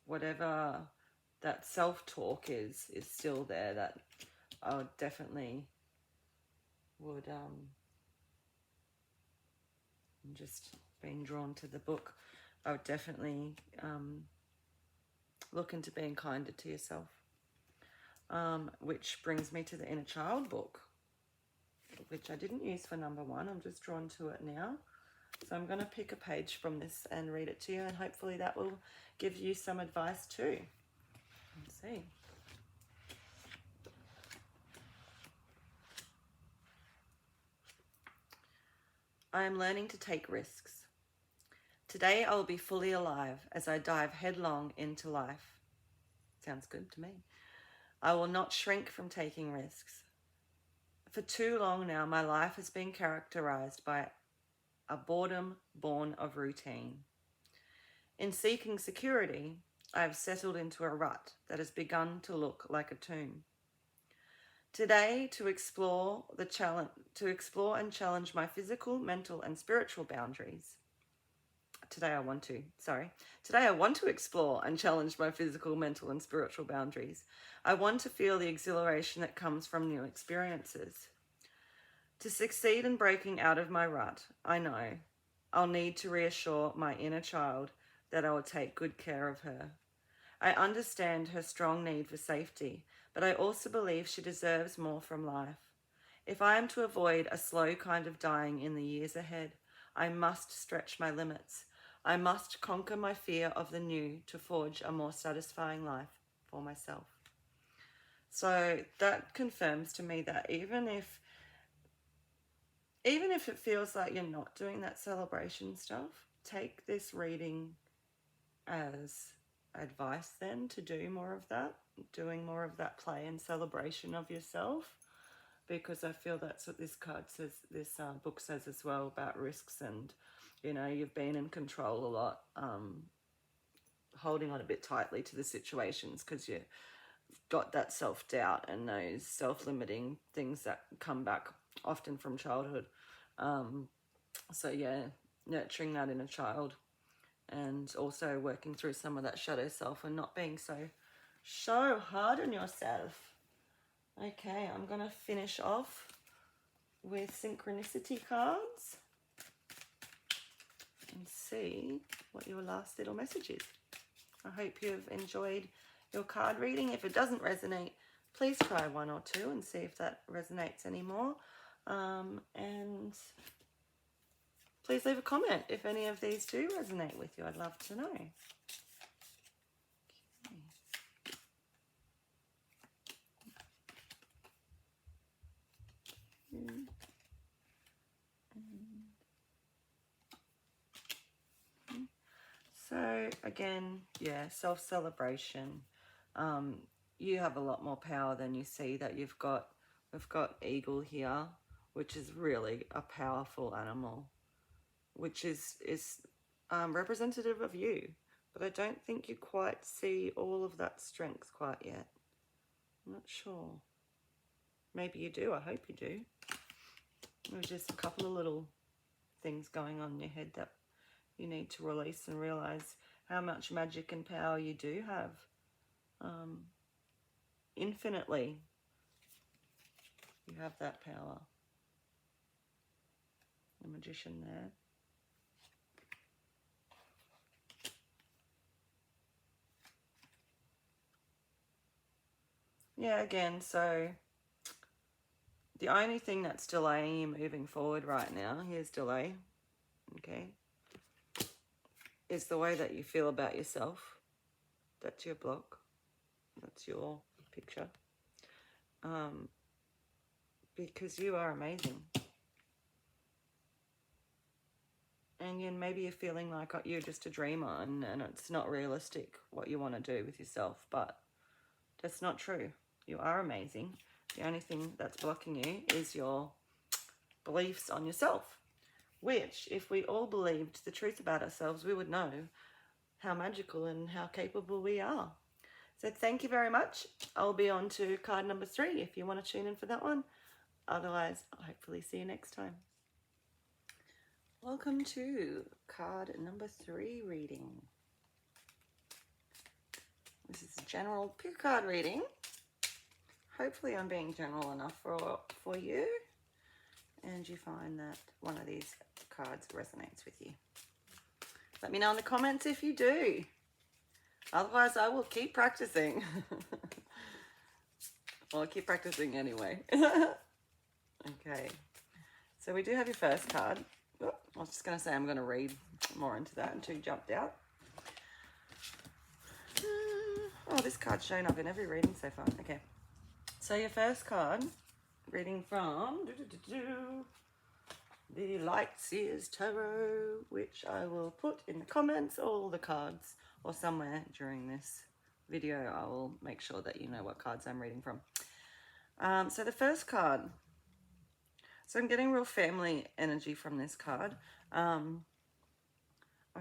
whatever that self-talk is still there, that I would definitely would, I'm just being drawn to the book, I would definitely look into being kinder to yourself. Which brings me to the Inner Child book, which I didn't use for number one. I'm just drawn to it now. So I'm going to pick a page from this and read it to you, and hopefully that will give you some advice too. Let's see. I am learning to take risks. Today I will be fully alive as I dive headlong into life. Sounds good to me. I will not shrink from taking risks. For too long now, my life has been characterized by a boredom born of routine. In seeking security, I have settled into a rut that has begun to look like a tomb. Today, to explore and challenge my physical, mental, and spiritual boundaries. Today I want to explore and challenge my physical, mental, and spiritual boundaries. I want to feel the exhilaration that comes from new experiences. To succeed in breaking out of my rut, I know I'll need to reassure my inner child that I will take good care of her. I understand her strong need for safety, but I also believe she deserves more from life. If I am to avoid a slow kind of dying in the years ahead, I must stretch my limits. I must conquer my fear of the new to forge a more satisfying life for myself. So that confirms to me that even if it feels like you're not doing that celebration stuff, take this reading as advice then to do more of that, doing more of that play and celebration of yourself, because I feel that's what this card says, this book says as well, about risks, and you've been in control a lot, holding on a bit tightly to the situations because you've got that self-doubt and those self-limiting things that come back often from childhood. So yeah, nurturing that inner child, and also working through some of that shadow self and not being so hard on yourself. Okay, I'm going to finish off with synchronicity cards and see what your last little message is. I hope you've enjoyed your card reading. If it doesn't resonate, please try one or two and see if that resonates anymore. And please leave a comment if any of these do resonate with you. I'd love to know. So again, yeah, self-celebration. You have a lot more power than you see that you've got. We've got eagle here, which is really a powerful animal, which is representative of you. But I don't think you quite see all of that strength quite yet. I'm not sure. Maybe you do. I hope you do. There's just a couple of little things going on in your head that you need to release and realize how much magic and power you do have. Infinitely, you have that power. The magician there. Yeah, again, so the only thing that's delaying you moving forward right now, here's delay, okay, is the way that you feel about yourself. That's your block. That's your picture. Because you are amazing. And maybe you're feeling like you're just a dreamer and it's not realistic what you want to do with yourself, but that's not true. You are amazing. The only thing that's blocking you is your beliefs on yourself, which, if we all believed the truth about ourselves, we would know how magical and how capable we are. So thank you very much. I'll be on to card number 3 if you want to tune in for that one. Otherwise, I'll hopefully see you next time. Welcome to card number 3 reading. This is a general pick card reading. Hopefully I'm being general enough for you, and you find that one of these cards resonates with you. Let me know in the comments if you do. Otherwise, I will keep practicing. Well, I'll keep practicing anyway. Okay, so we do have your first card. Oh, I was just going to say I'm going to read more into that, and 2 jumped out. Oh, this card's shown up in every reading so far. Okay, so your first card, reading from the Light Seers Tarot, which I will put in the comments, all the cards, or somewhere during this video. I will make sure that you know what cards I'm reading from. So the first card, so I'm getting real family energy from this card. I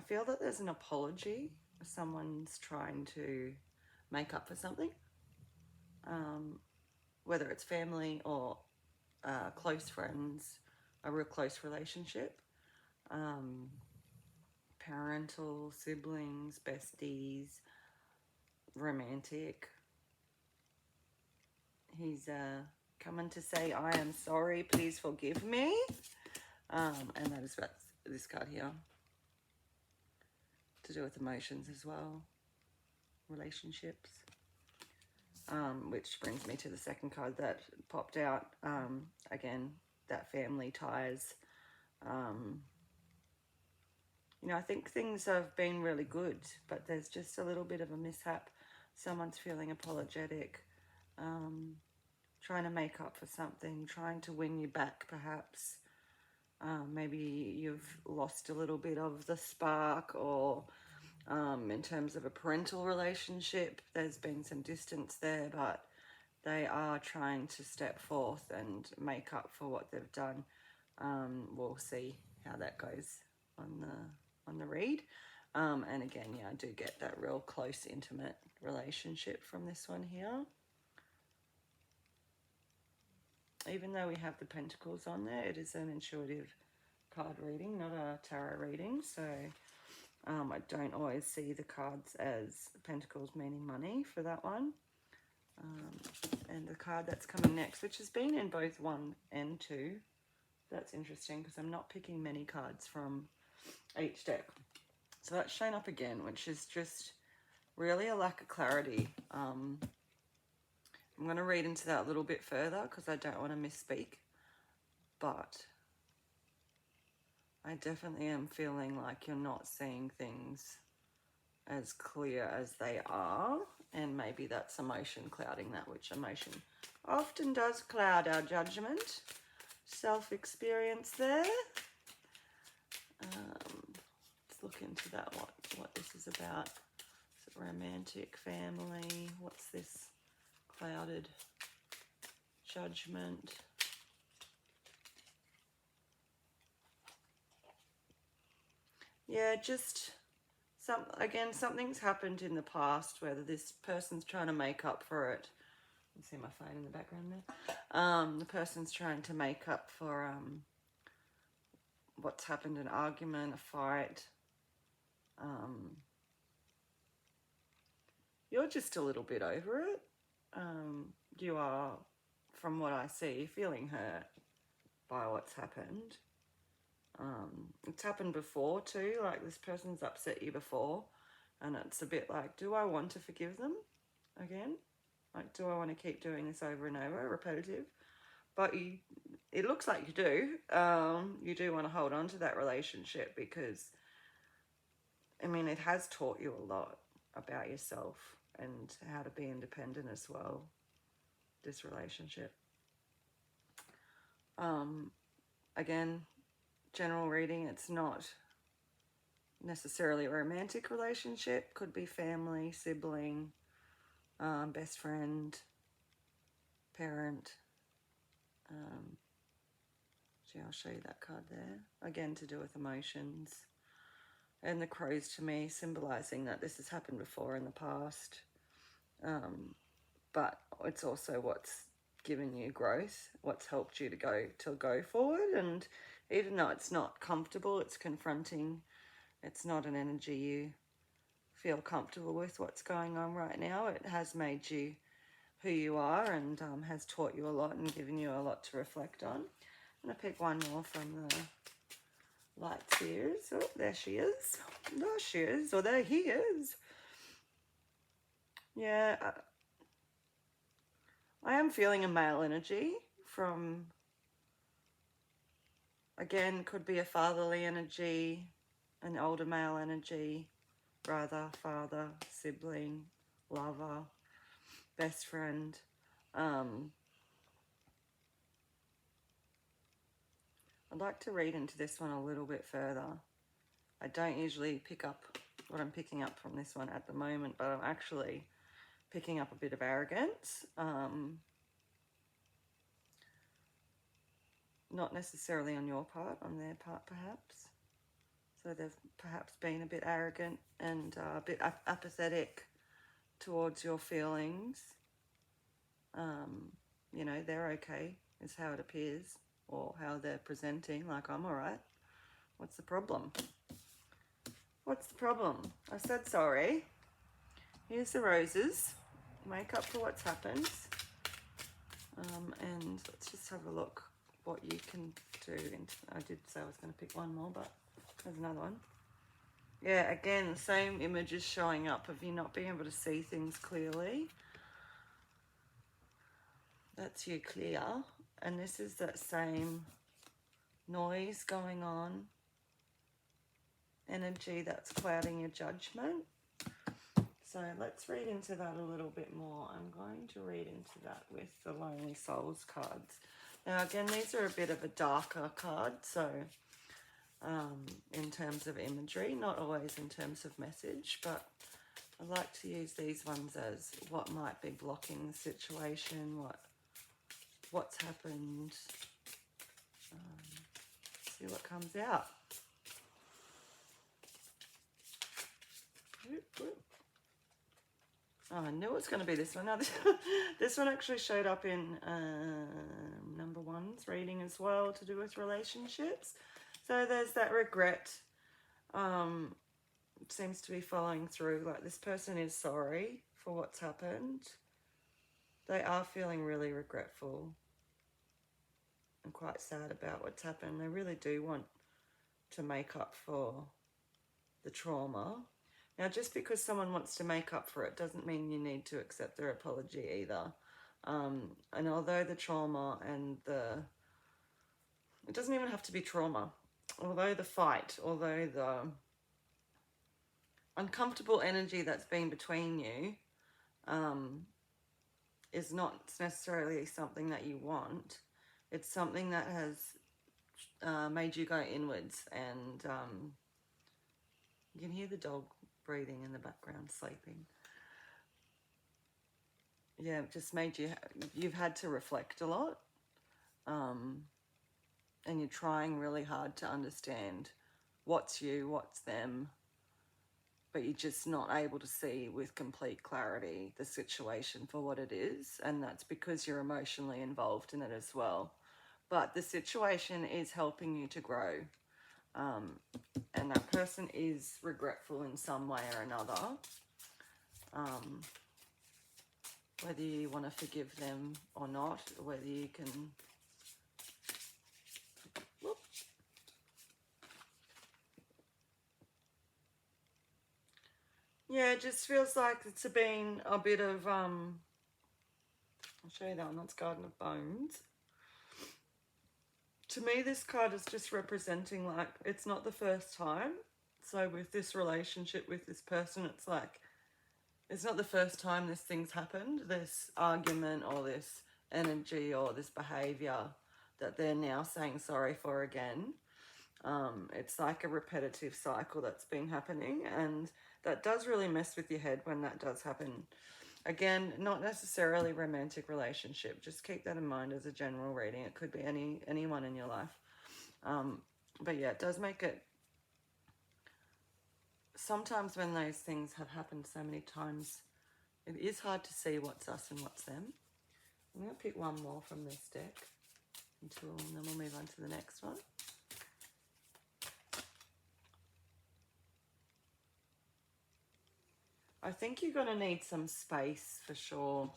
feel that there's an apology. Someone's trying to make up for something. whether it's family or close friends, a real close relationship, parental, siblings, besties, romantic. He's coming to say, I am sorry, please forgive me. And that is about this card here. To do with emotions as well, relationships. Which brings me to the second card that popped out. Again, that family ties. You know, I think things have been really good, but there's just a little bit of a mishap. Someone's feeling apologetic, trying to make up for something, trying to win you back perhaps. Maybe you've lost a little bit of the spark, or in terms of a parental relationship, there's been some distance there, but they are trying to step forth and make up for what they've done. We'll see how that goes on the read. And again, yeah, I do get that real close, intimate relationship from this one here. Even though we have the Pentacles on there, it is an intuitive card reading, not a tarot reading. So I don't always see the cards as Pentacles meaning money for that one. And the card that's coming next, which has been in both 1 and 2. That's interesting because I'm not picking many cards from each deck. So that's shown up again, which is just really a lack of clarity. I'm going to read into that a little bit further because I don't want to misspeak. But I definitely am feeling like you're not seeing things as clear as they are. And maybe that's emotion clouding that, which emotion often does cloud our judgment. Self-experience there. Let's look into that, what this is about. Is it romantic, family? What's this clouded judgment? Yeah, just something's happened in the past, whether this person's trying to make up for it. You see my phone in the background there. The person's trying to make up for what's happened, an argument, a fight. You're just a little bit over it. You are, from what I see, feeling hurt by what's happened. It's happened before too, like this person's upset you before, and it's a bit like, do I want to forgive them again? Like, do I want to keep doing this over and over, repetitive? But it looks like you do. You do want to hold on to that relationship because, I mean, it has taught you a lot about yourself and how to be independent as well, this relationship. Again, general reading, it's not necessarily a romantic relationship. Could be family, sibling, best friend, parent. I'll show you that card there. Again, to do with emotions. And the crows to me symbolizing that this has happened before in the past. But it's also what's given you growth, what's helped you to go forward. And even though it's not comfortable, it's confronting. It's not an energy you feel comfortable with what's going on right now. It has made you who you are and has taught you a lot and given you a lot to reflect on. I'm going to pick one more from the light spheres. Oh, there she is. There she is, or there he is. Yeah, I am feeling a male energy from, again, could be a fatherly energy, an older male energy, brother, father, sibling, lover, best friend. I'd like to read into this one a little bit further. I don't usually pick up what I'm picking up from this one at the moment, but I'm actually picking up a bit of arrogance. Not necessarily on your part, on their part perhaps. So they've perhaps been a bit arrogant and a bit apathetic towards your feelings. you know, they're okay, is how it appears, or how they're presenting, like, I'm all right. What's the problem? What's the problem? I said sorry. Here's the roses. Make up for what's happened. And let's just have a look what you can do. I did say I was going to pick one more, but there's another one. Yeah, again, the same image is showing up of you not being able to see things clearly. That's you clear. And this is that same noise going on, energy that's clouding your judgment. So let's read into that a little bit more. I'm going to read into that with the Lonely Souls cards. Now, again, these are a bit of a darker card, so in terms of imagery, not always in terms of message, but I like to use these ones as what might be blocking the situation, what's happened. See what comes out. Oh, I knew it was going to be this one. Now, this one actually showed up in number one's reading as well, to do with relationships. So there's that regret. Seems to be following through. Like, this person is sorry for what's happened. They are feeling really regretful and quite sad about what's happened. They really do want to make up for the trauma. Now, just because someone wants to make up for it doesn't mean you need to accept their apology either. And although the trauma and it doesn't even have to be trauma. Although the fight, although the uncomfortable energy that's been between you is not necessarily something that you want, it's something that has made you go inwards. And you can hear the dog breathing in the background, sleeping. Yeah, it just made you've had to reflect a lot, and you're trying really hard to understand what's you, what's them, but you're just not able to see with complete clarity the situation for what it is, and that's because you're emotionally involved in it as well. But the situation is helping you to grow. And that person is regretful in some way or another. Whether you want to forgive them or not, whether you can... Whoop. Yeah, it just feels like it's been a bit of... I'll show you that one. That's Garden of Bones. To me, this card is just representing, like, it's not the first time. So with this relationship with this person, it's like, it's not the first time this thing's happened, this argument or this energy or this behavior that they're now saying sorry for again. It's like a repetitive cycle that's been happening, and that does really mess with your head when that does happen. Again, not necessarily romantic relationship. Just keep that in mind as a general reading. It could be anyone in your life. But yeah, it does make it... Sometimes when those things have happened so many times, it is hard to see what's us and what's them. I'm going to pick one more from this deck, and then we'll move on to the next one. I think you're going to need some space for sure.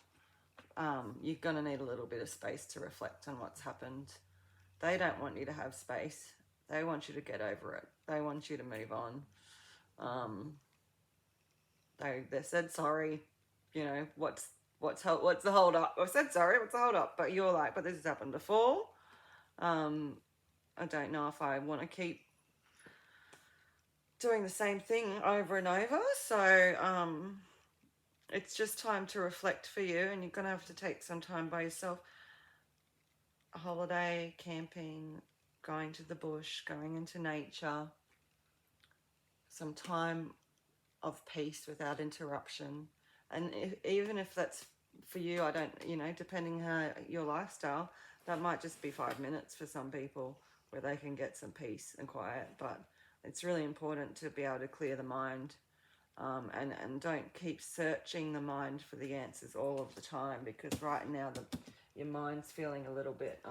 You're going to need a little bit of space to reflect on what's happened. They don't want you to have space. They want you to get over it. They want you to move on. They said sorry. You know, what's the hold up? I said sorry. What's the hold up? But you're like, but this has happened before. I don't know if I want to keep doing the same thing over and over. So it's just time to reflect for you, and you're going to have to take some time by yourself. A holiday, camping, going to the bush, going into nature. Some time of peace without interruption. And even if that's for you, I don't, you know, depending how your lifestyle, that might just be 5 minutes for some people where they can get some peace and quiet. But it's really important to be able to clear the mind, and don't keep searching the mind for the answers all of the time, because right now your mind's feeling a little bit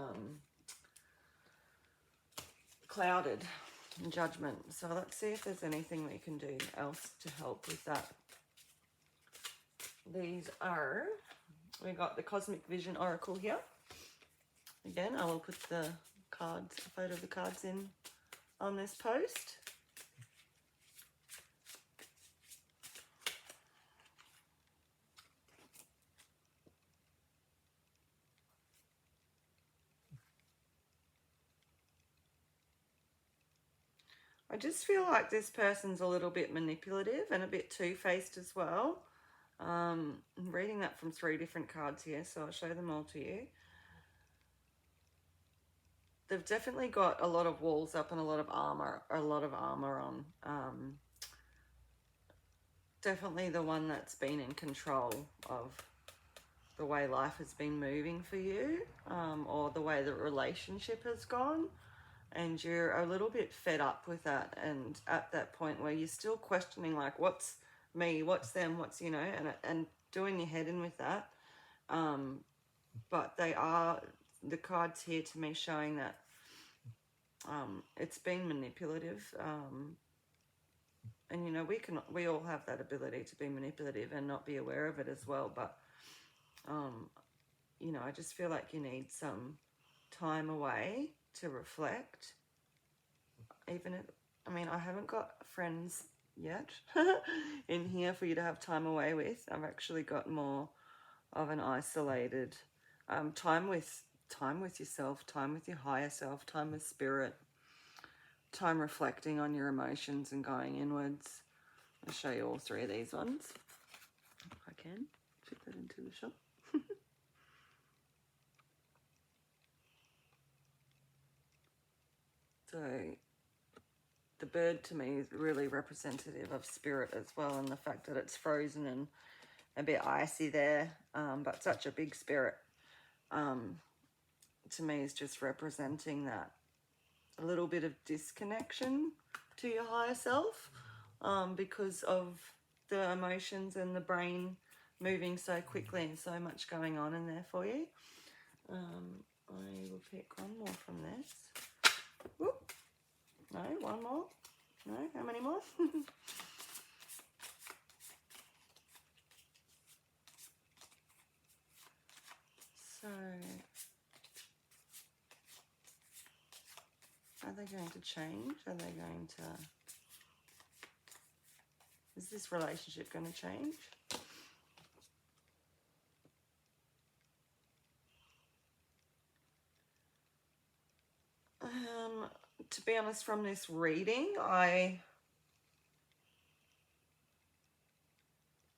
clouded in judgment. So let's see if there's anything we can do else to help with that. These are, we got the Cosmic Vision Oracle here. Again, I will put the cards, a photo of the cards in on this post. I just feel like this person's a little bit manipulative and a bit two-faced as well. I'm reading that from 3 different cards here, so I'll show them all to you. They've definitely got a lot of walls up and a lot of armor on. Definitely the one that's been in control of the way life has been moving for you, or the way the relationship has gone. And you're a little bit fed up with that, and at that point where you're still questioning, like, what's me, what's them, what's, you know, and doing your head in with that. But they are, the cards here to me showing that it's been manipulative, and you know, we all have that ability to be manipulative and not be aware of it as well. But you know, I just feel like you need some time away to reflect. Even if, I mean, I haven't got friends yet in here for you to have time away with. I've actually got more of an isolated time with yourself, time with your higher self, time with spirit, time reflecting on your emotions and going inwards. I'll show you all 3 of these ones if I can fit that into the shot. So the bird to me is really representative of spirit as well, and the fact that it's frozen and a bit icy there, but such a big spirit, to me is just representing that a little bit of disconnection to your higher self, because of the emotions and the brain moving so quickly and so much going on in there for you. I will pick one more from this. Whoop. No, one more. No, how many more? So, are they going to change? Are they going to... Is this relationship going to change? To be honest, from this reading,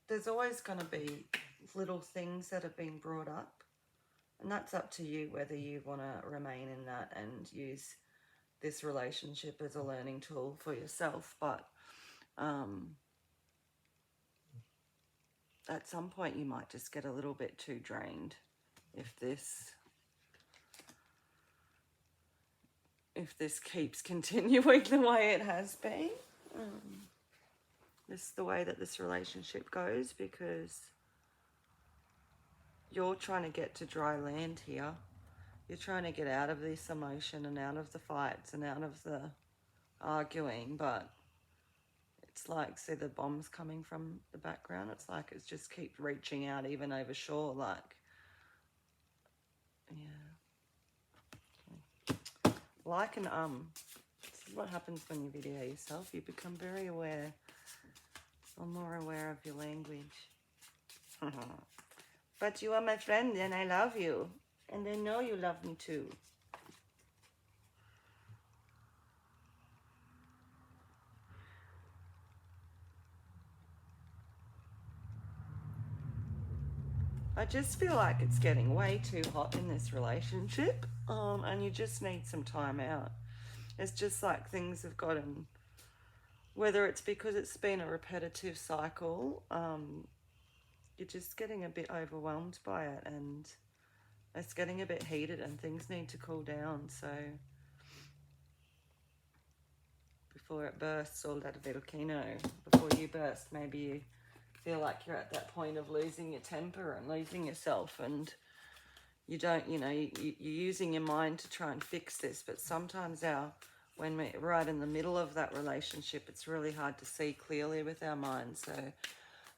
there's always going to be little things that have been brought up, and that's up to you whether you want to remain in that and use this relationship as a learning tool for yourself. But at some point you might just get a little bit too drained if this keeps continuing the way it has been. This is the way that this relationship goes, because you're trying to get to dry land here. You're trying to get out of this emotion and out of the fights and out of the arguing, but it's like, see the bombs coming from the background? It's like it just keeps reaching out even over shore, like, yeah. Like an this is what happens when you video yourself. You become very aware, or more aware of your language. But you are my friend and I love you. And I know you love me too. I just feel like it's getting way too hot in this relationship, and you just need some time out. It's just like things have gotten, whether it's because it's been a repetitive cycle, you're just getting a bit overwhelmed by it, and it's getting a bit heated and things need to cool down. So before it bursts, all that volcano, before you burst, maybe you feel like you're at that point of losing your temper and losing yourself, and you don't, you're using your mind to try and fix this, but sometimes when we're right in the middle of that relationship, it's really hard to see clearly with our minds. So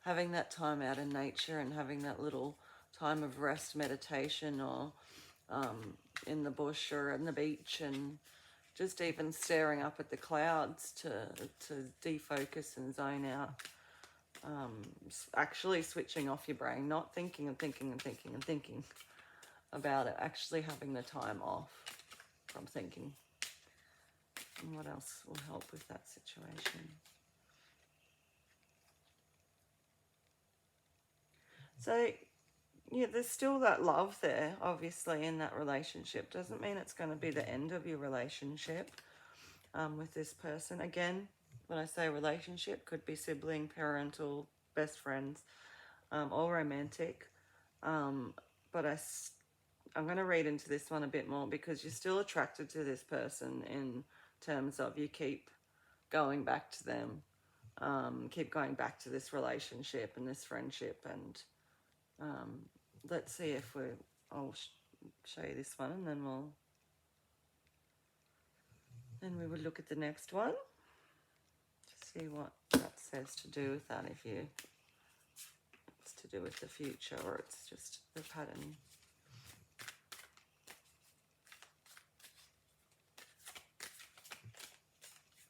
having that time out in nature and having that little time of rest, meditation, or in the bush or in the beach, and just even staring up at the clouds to defocus and zone out. Actually switching off your brain, not thinking and thinking and thinking and thinking about it, actually having the time off from thinking. And what else will help with that situation? So, yeah, there's still that love there, obviously, in that relationship. Doesn't mean it's going to be the end of your relationship with this person. Again, when I say relationship, could be sibling, parental, best friends, or romantic. But I'm going to read into this one a bit more, because you're still attracted to this person in terms of you keep going back to them, keep going back to this relationship and this friendship. And let's see if I'll show you this one, and then we would look at the next one to see what that says to do with that, if it's to do with the future or it's just the pattern.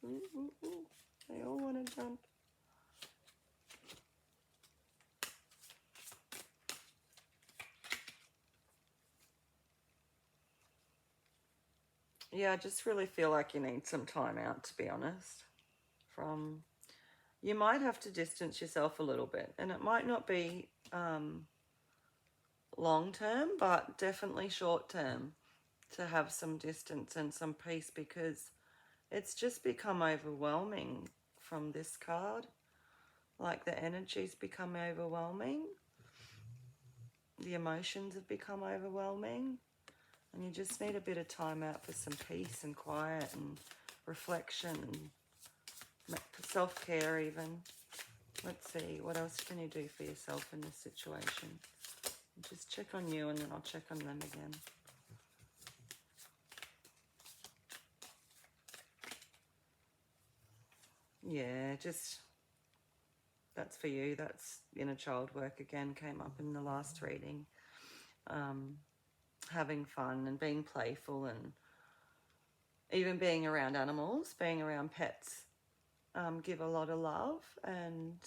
Ooh, ooh, ooh. They all want to jump. Yeah, I just really feel like you need some time out, to be honest. You might have to distance yourself a little bit, and it might not be long term, but definitely short term, to have some distance and some peace, because it's just become overwhelming from this card. Like, the energy's become overwhelming. The emotions have become overwhelming. And you just need a bit of time out for some peace and quiet and reflection and self-care even. Let's see, what else can you do for yourself in this situation? Just check on you, and then I'll check on them again. Yeah, just, that's for you. That's inner child work again, came up in the last reading. Having fun and being playful, and even being around animals, being around pets, give a lot of love and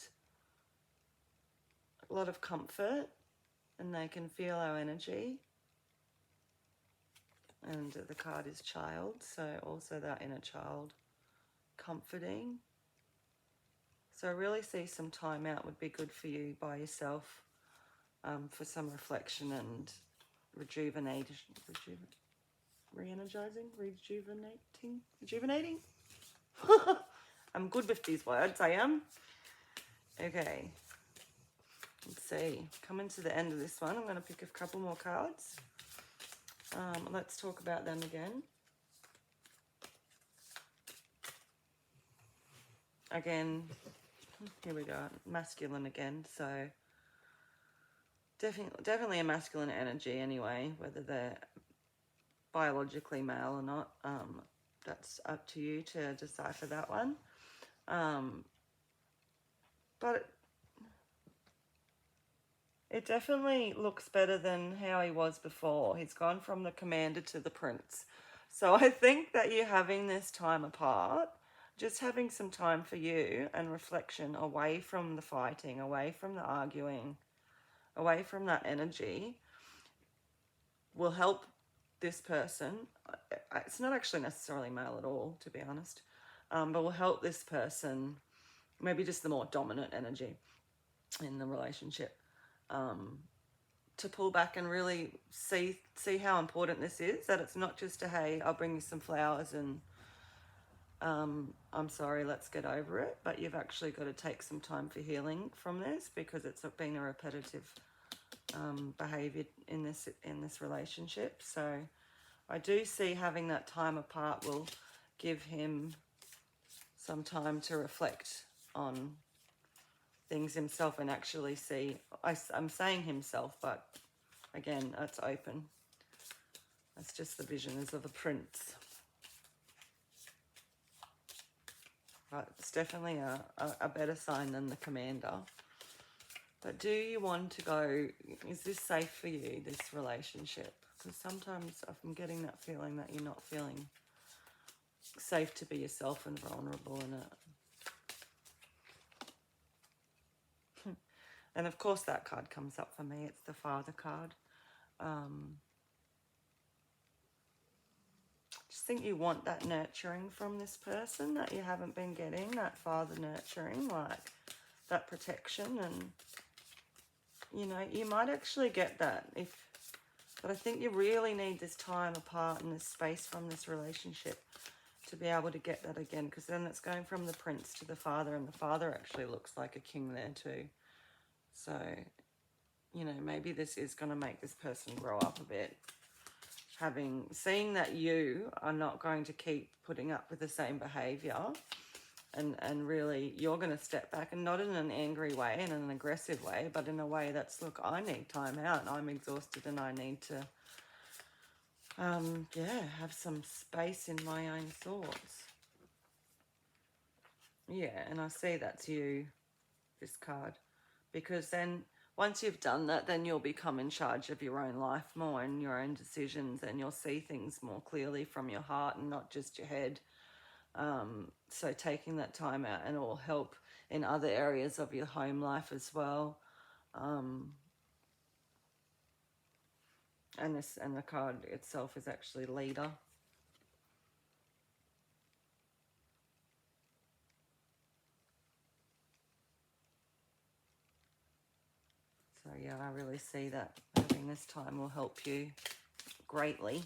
a lot of comfort, and they can feel our energy. And the card is child, so also that inner child comforting. So I really see some time out would be good for you by yourself, for some reflection and rejuvenating. I'm good with these words, I am. Okay, let's see. Coming to the end of this one, I'm going to pick a couple more cards. Let's talk about them again. Again, here we go, masculine again. So definitely a masculine energy anyway, whether they're biologically male or not. That's up to you to decipher that one. But it definitely looks better than how he was before. He's gone from the commander to the prince. So I think that you're having this time apart, just having some time for you and reflection, away from the fighting, away from the arguing, away from that energy, will help this person. It's not actually necessarily male at all, to be honest, but will help this person, maybe just the more dominant energy in the relationship, to pull back and really see how important this is, that it's not just a, hey, I'll bring you some flowers and I'm sorry, let's get over it, but you've actually got to take some time for healing from this, because it's been a repetitive behavior in this relationship. So I do see having that time apart will give him some time to reflect on things himself and actually see. I'm saying himself, but again, it's open. That's just the visions of the prince. But it's definitely a better sign than the commander. But do you want to go, is this safe for you, this relationship? Because sometimes I'm getting that feeling that you're not feeling safe to be yourself and vulnerable in it. And of course that card comes up for me. It's the Father card. Just think you want that nurturing from this person that you haven't been getting, that father nurturing, like that protection. And, you know, you might actually get that but I think you really need this time apart and this space from this relationship to be able to get that again, because then it's going from the prince to the father, and the father actually looks like a king there too. So, you know, maybe this is going to make this person grow up a bit. Seeing that you are not going to keep putting up with the same behavior, and really you're going to step back, and not in an angry way, in an aggressive way, but in a way that's, look, I need time out, I'm exhausted, and I need to, have some space in my own thoughts. Yeah, and I see that's you, this card, because then once you've done that, then you'll become in charge of your own life more and your own decisions, and you'll see things more clearly from your heart and not just your head. So taking that time out, and it will help in other areas of your home life as well. And the card itself is actually leader. So yeah, I really see that having this time will help you greatly.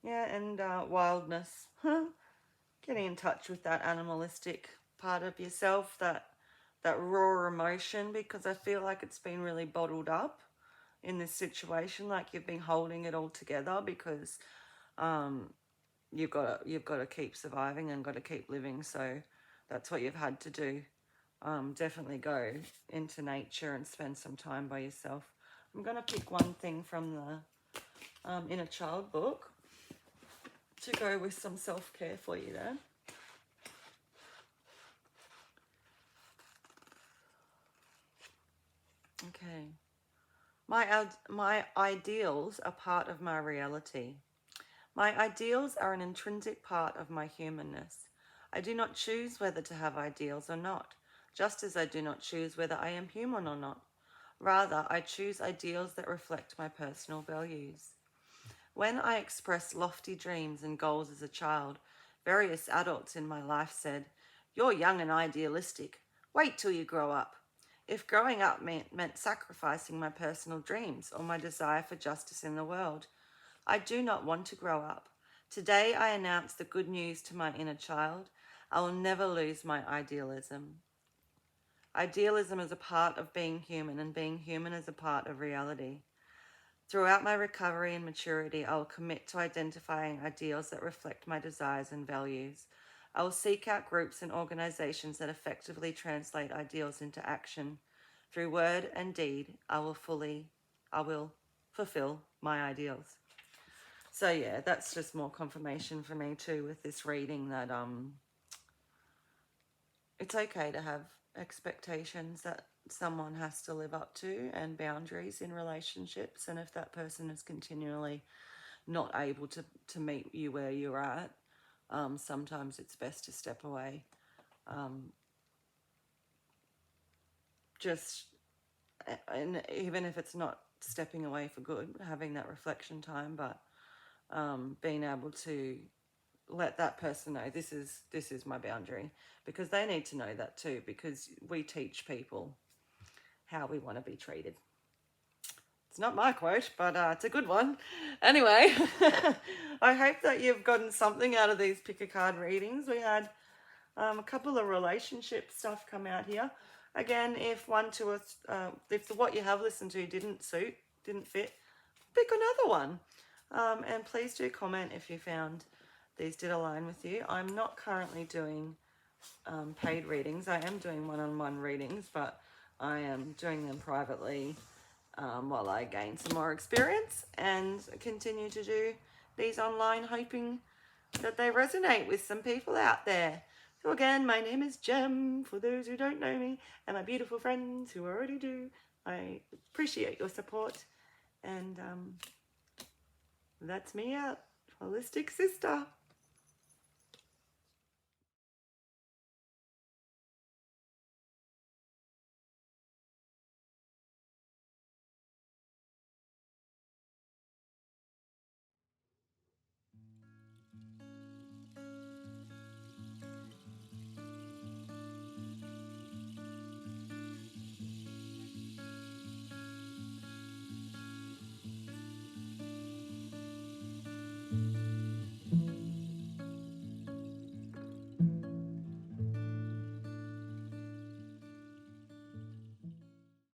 Yeah, and wildness. Getting in touch with that animalistic part of yourself, that raw emotion, because I feel like it's been really bottled up in this situation, like you've been holding it all together because you've got to keep surviving and got to keep living. So that's what you've had to do. Definitely go into nature and spend some time by yourself. I'm going to pick one thing from the Inner Child book to go with some self-care for you there. Okay. My ideals are part of my reality. My ideals are an intrinsic part of my humanness. I do not choose whether to have ideals or not, just as I do not choose whether I am human or not. Rather, I choose ideals that reflect my personal values. When I expressed lofty dreams and goals as a child, various adults in my life said, "You're young and idealistic. Wait till you grow up." If growing up meant sacrificing my personal dreams or my desire for justice in the world, I do not want to grow up. Today I announce the good news to my inner child. I will never lose my idealism. Idealism is a part of being human, and being human is a part of reality. Throughout my recovery and maturity, I will commit to identifying ideals that reflect my desires and values. I will seek out groups and organizations that effectively translate ideals into action. Through word and deed, I will fulfill my ideals. So yeah, that's just more confirmation for me too with this reading that it's okay to have expectations that someone has to live up to, and boundaries in relationships, and if that person is continually not able to meet you where you're at, sometimes it's best to step away. And even if it's not stepping away for good, having that reflection time, but being able to let that person know this is my boundary, because they need to know that too, because we teach people how we want to be treated. It's not my quote, but it's a good one. Anyway, I hope that you've gotten something out of these pick a card readings. We had a couple of relationship stuff come out here. Again, if if what you have listened to didn't fit, pick another one. And please do comment if you found these did align with you. I'm not currently doing paid readings. I am doing one-on-one readings, but I am doing them privately while I gain some more experience and continue to do these online, hoping that they resonate with some people out there. So again, my name is Jem, for those who don't know me, and my beautiful friends who already do. I appreciate your support, and that's me out. Holistic Sister.